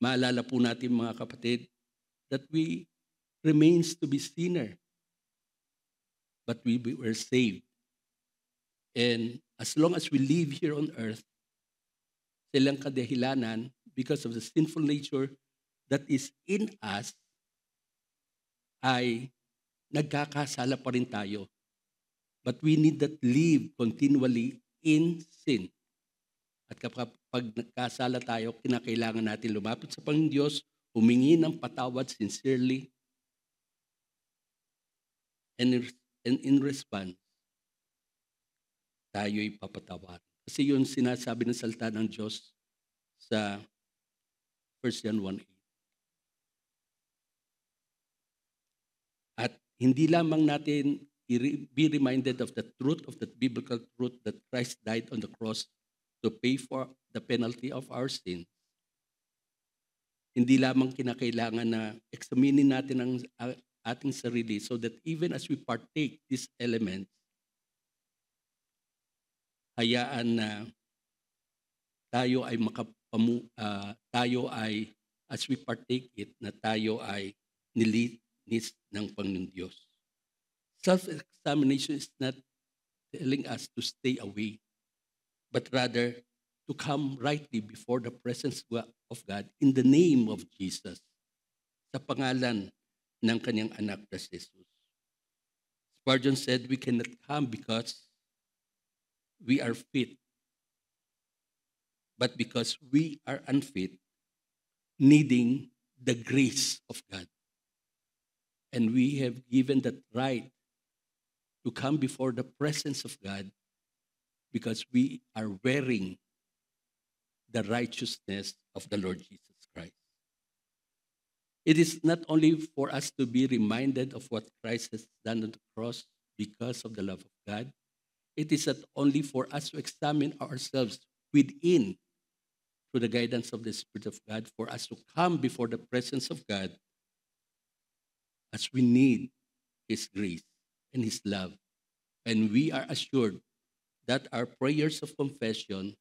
Maalala po natin mga kapatid that we remains to be sinner, but we were saved. And as long as we live here on earth, silang kadahilanan because of the sinful nature that is in us, ay nagkakasala pa rin tayo. But we need that live continually in sin. At kapag nagkasala tayo, kinakailangan natin lumapit sa Panginoon Diyos, humingi ng patawad sincerely, and in response, tayo'y papatawarin. Kasi yun sinasabi ng salita ng Diyos sa 1 John 1:8. At hindi lamang natin be reminded of the truth, of that biblical truth that Christ died on the cross to pay for the penalty of our sins. Hindi lamang kinakailangan na examinin natin ang ating sarili so that even as we partake these elements, hayaan na tayo ay as we partake it, na tayo ay nilinis ng Panginoon Diyos. Self-examination is not telling us to stay away, but rather to come rightly before the presence of God in the name of Jesus, sa pangalan ng kanyang anak na si Jesus. Spurgeon said, we cannot come because we are fit, but because we are unfit, needing the grace of God. And we have given that right to come before the presence of God because we are wearing the righteousness of the Lord Jesus Christ. It is not only for us to be reminded of what Christ has done on the cross because of the love of God. It is not only for us to examine ourselves within through the guidance of the Spirit of God, for us to come before the presence of God as we need His grace and His love. And we are assured that our prayers of confession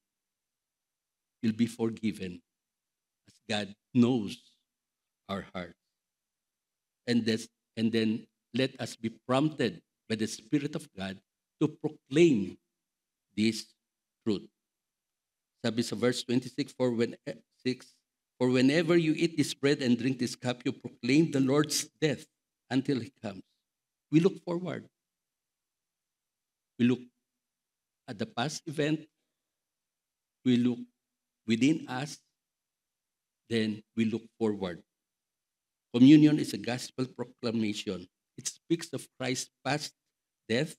will be forgiven as God knows our hearts. And then let us be prompted by the Spirit of God to proclaim this truth. Sabi sa verse 26, for whenever you eat this bread and drink this cup, you proclaim the Lord's death until He comes. We look forward. We look at the past event. We look within us. Then we look forward. Communion is a gospel proclamation. It speaks of Christ's past death,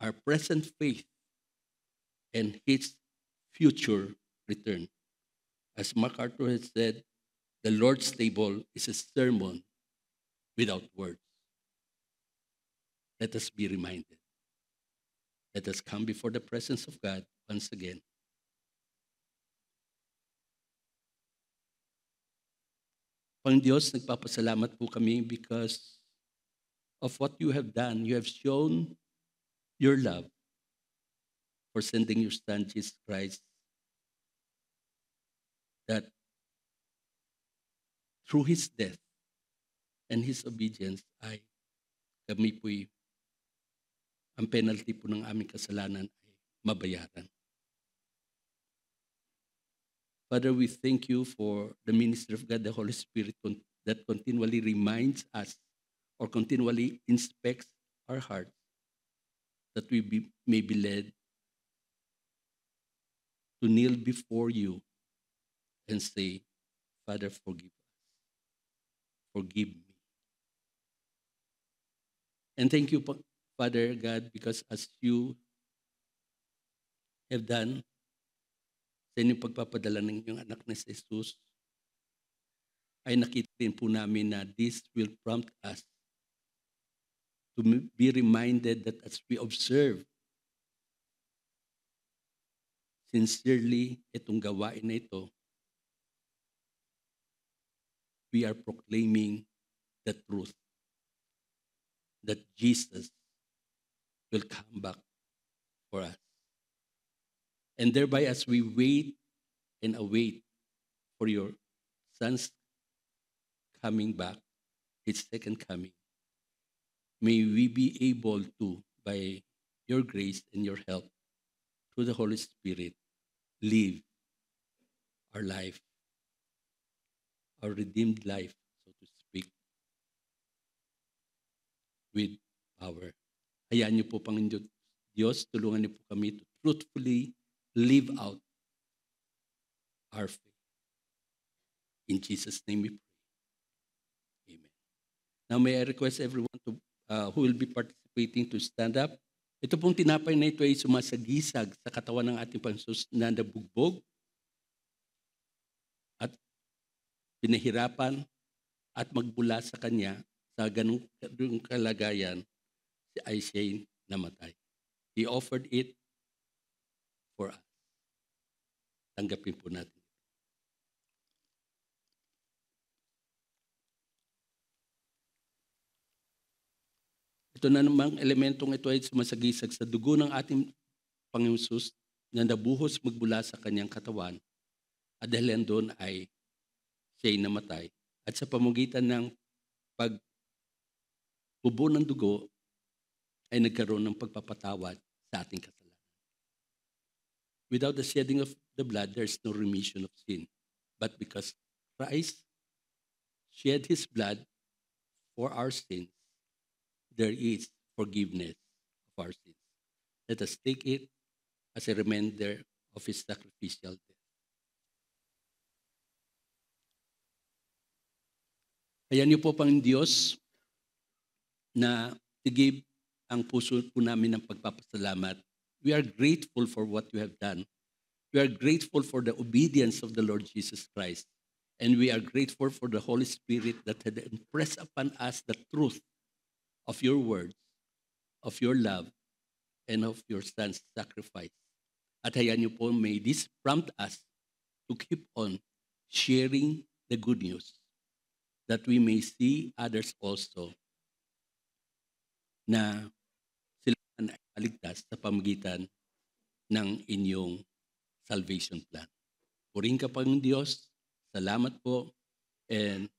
our present faith, and His future return. As MacArthur has said, the Lord's table is a sermon without words. Let us be reminded. Let us come before the presence of God once again. Panginoon Diyos, nagpapasalamat po kami because of what you have done. You have shown your love for sending your Son, Jesus Christ, that through His death and His obedience ay kami po'y ang penalty po ng aming kasalanan ay mabayaran. Father, we thank you for the ministry of God, the Holy Spirit, that continually reminds us or continually inspects our hearts, that we may be led to kneel before you and say, Father, forgive us. Forgive me. And thank you, Father God, because as you have done sa inyong pagpapadala ng inyong anak na si Jesus, ay nakita din po namin na this will prompt us to be reminded that as we observe sincerely itong gawain na ito, we are proclaiming the truth that Jesus will come back for us. And thereby, as we wait and await for your Son's coming back, His second coming, may we be able to, by your grace and your help, through the Holy Spirit, live our life, our redeemed life, so to speak, with power. Hayaan niyo po, Panginoon Diyos, tulungan niyo po kami to truthfully live out our faith. In Jesus' name we pray. Amen. Now may I request everyone to who will be participating to stand up. Ito pong tinapay na ito ay sumasagisag sa katawan ng ating Panginoon na nabugbog at pinahirapan at magbula sa Kanya sa ganung kalagayan ay siya'y namatay. He offered it for us. Tanggapin po natin. Ito na namang elementong ito ay sumasagisag sa dugo ng ating Panginoon Jesus na nabuhos magbula sa kanyang katawan. At dahil doon ay siya'y namatay. At sa pamugitan ng pagbubo ng dugo ay nagkaroon ng pagpapatawad sa ating kasalanan. Without the shedding of the blood, there is no remission of sin. But because Christ shed His blood for our sins, there is forgiveness of our sins. Let us take it as a reminder of His sacrificial death. Kaya niyo po, Panginoon Diyos, na tigib ang puso po namin ng pagpapasalamat. We are grateful for what you have done. We are grateful for the obedience of the Lord Jesus Christ. And we are grateful for the Holy Spirit that had impressed upon us the truth of your words, of your love, and of your Son's sacrifice. At hayaan niyo po, may this prompt us to keep on sharing the good news that we may see others also na sila ay maligtas sa pamagitan ng inyong salvation plan. Purihin ka, Panginoon Diyos. Salamat po. And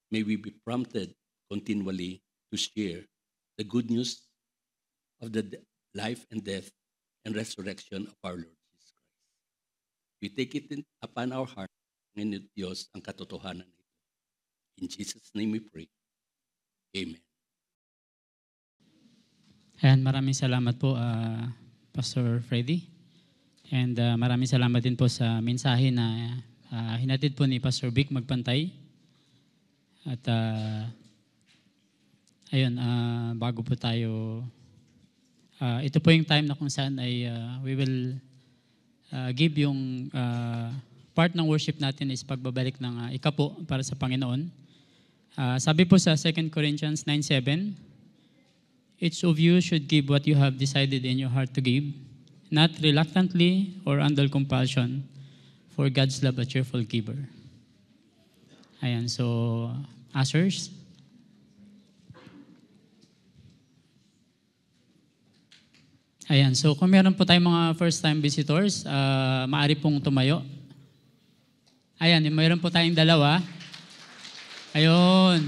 may we be prompted continually to share the good news of the life and death and resurrection of our Lord Jesus Christ. We take it upon our heart, Panginoon Diyos, ang katotohanan nito. In Jesus' name we pray. Amen. And maraming salamat po, Pastor Freddy. And maraming salamat din po sa mensahe na hinatid po ni Pastor Vic Magpantay. At ayun, bago po tayo, ito po yung time na kung saan ay we will give yung part ng worship natin is pagbabalik ng ikapo para sa Panginoon. Sabi po sa 2 Corinthians 9:7, each of you should give what you have decided in your heart to give, not reluctantly or under compulsion, for God's love a cheerful giver. Ayan, so, ushers. Ayan, so kung meron po tayong mga first-time visitors, maaari pong tumayo. Ayan, mayroon po tayong dalawa. Ayun.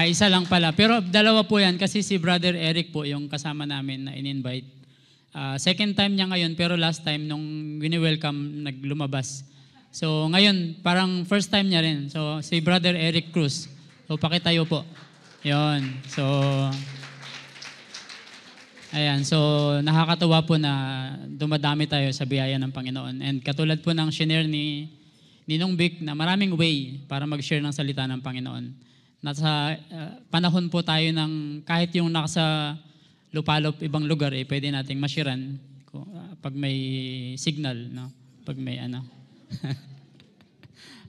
Isa lang pala. Pero dalawa po yan kasi si Brother Eric po yung kasama namin na in-invite. Second time niya ngayon pero last time nung wini-welcome naglumabas. So ngayon parang first time niya rin. So si Brother Eric Cruz. So pakitayo po. Yon. So Ayan, so nakakatuwa po na dumadami tayo sa biyaya ng Panginoon. And katulad po ng share ni Ninong Vic na maraming way para mag-share ng salita ng Panginoon. Nasa panahon po tayo ng kahit yung nasa lupalop ibang lugar, pwede nating mashiran pag may signal, no? Pag may ano.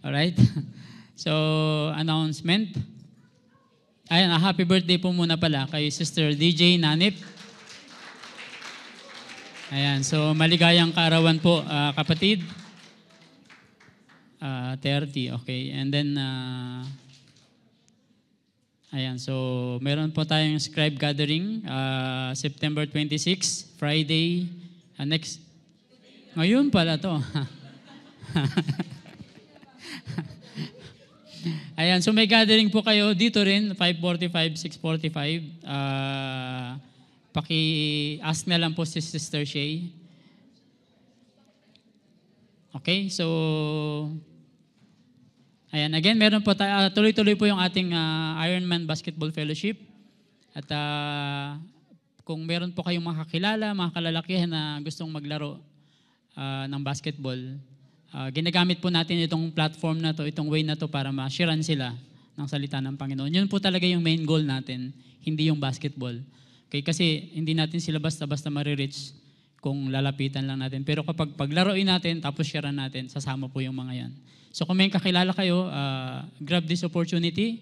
Alright? So, announcement. Ayan, happy birthday po muna pala kay Sister DJ Nanip. Ayan, so maligayang kaarawan po, kapatid. 30, okay. And then, ayan, so meron po tayong scribe gathering, September 26, Friday, next. Ngayon pala to. Ayan, so may gathering po kayo dito rin, 5:45, 6:45. Paki-ask na lang po si Sister Shay. Okay, so ayan, again, meron po tuloy-tuloy po yung ating Ironman Basketball Fellowship. At kung meron po kayong mga kakilala, mga kalalakihan na gustong maglaro ng basketball, ginagamit po natin itong platform na to, itong way na to para ma-sharean sila ng salita ng Panginoon. Yun po talaga yung main goal natin, hindi yung basketball. Okay, kasi hindi natin sila basta-basta marireach kung lalapitan lang natin. Pero kapag paglaruin natin, tapos sharean natin, sasama po yung mga yan. So kung may kakilala kayo, grab this opportunity.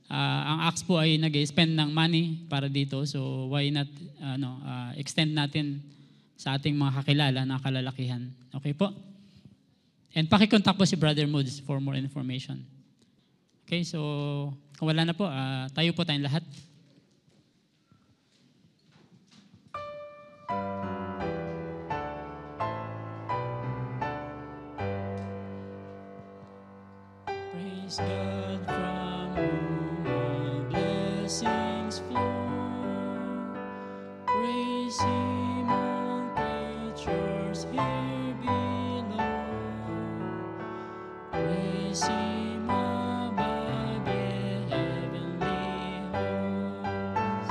Ang ACTS po ay nag-spend ng money para dito. So why not extend natin sa ating mga kakilala na kalalakihan. Okay po? And pakicontact po si Brother Moods for more information. Okay, so kung wala na po, tayo po tayong lahat. Praise God from whom all blessings flow. Praise Him, all creatures here below. Praise Him above, ye heavenly hosts.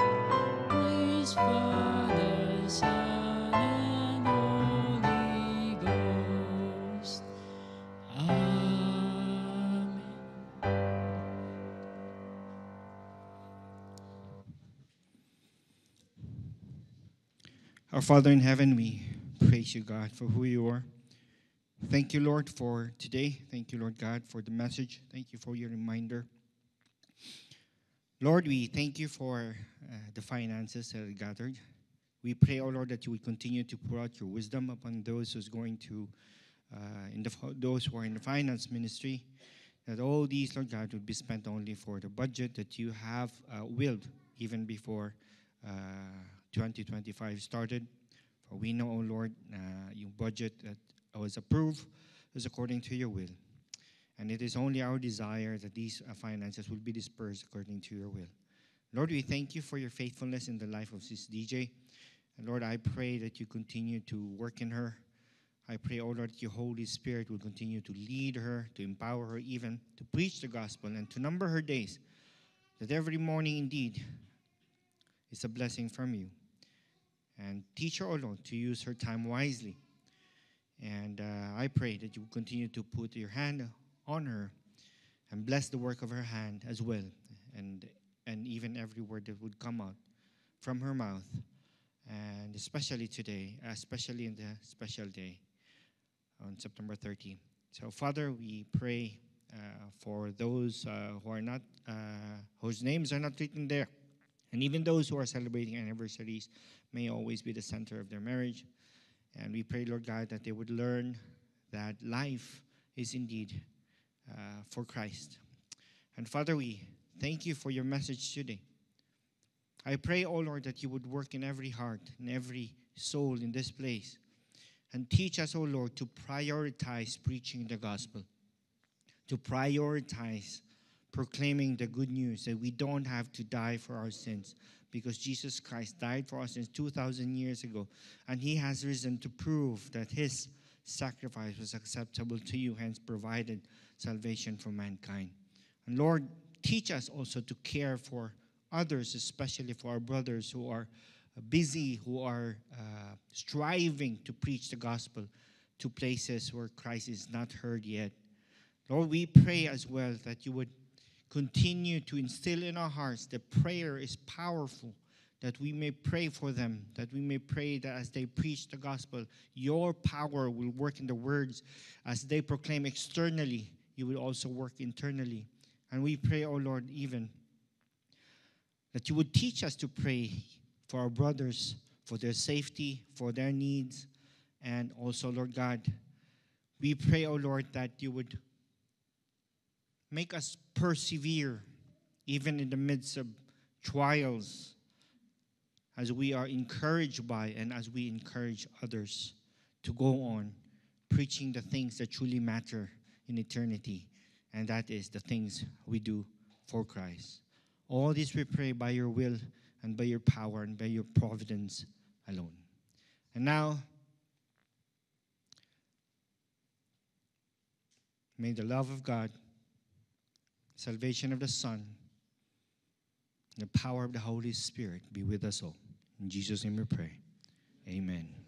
Praise Father, Son, and Holy Ghost. Amen. Our Father in heaven, we praise you, God, for who you are. Thank you, Lord, for today. Thank you, Lord God, for the message. Thank you for your reminder. Lord, we thank you for the finances that are gathered. We pray, oh Lord, that you would continue to pour out your wisdom upon those who's going to, those who are in the finance ministry, that all these, Lord God, would be spent only for the budget that you have willed even before 2025 started. For we know, oh Lord, your budget that was approved is according to your will. And it is only our desire that these finances will be dispersed according to your will. Lord, we thank you for your faithfulness in the life of Sis DJ. And Lord, I pray that you continue to work in her. I pray, oh Lord, that your Holy Spirit will continue to lead her, to empower her even to preach the gospel and to number her days, that every morning indeed is a blessing from you. And teach her, oh Lord, to use her time wisely. And I pray that you will continue to put your hand on her and bless the work of her hand as well. And even every word that would come out from her mouth. And especially today, especially in the special day on September 13th. So, Father, we pray for those who are not, whose names are not written there. And even those who are celebrating anniversaries may always be the center of their marriage. And we pray, Lord God, that they would learn that life is indeed for Christ. And Father, we thank you for your message today. I pray, oh Lord, that you would work in every heart, in every soul in this place. And teach us, oh Lord, to prioritize preaching the gospel. To prioritize proclaiming the good news that we don't have to die for our sins, because Jesus Christ died for our sins 2,000 years ago, and he has risen to prove that his sacrifice was acceptable to you, hence provided salvation for mankind. And Lord, teach us also to care for others, especially for our brothers who are busy, who are striving to preach the gospel to places where Christ is not heard yet. Lord, we pray as well that you would continue to instill in our hearts that prayer is powerful, that we may pray for them, that we may pray that as they preach the gospel, your power will work in the words. As they proclaim externally, you will also work internally. And we pray, oh Lord, even that you would teach us to pray for our brothers, for their safety, for their needs. And also, Lord God, we pray, oh Lord, that you would make us persevere even in the midst of trials, as we are encouraged by and as we encourage others to go on preaching the things that truly matter in eternity, and that is the things we do for Christ. All this we pray by your will and by your power and by your providence alone. And now, may the love of God, salvation of the Son, and the power of the Holy Spirit be with us all. In Jesus' name we pray. Amen.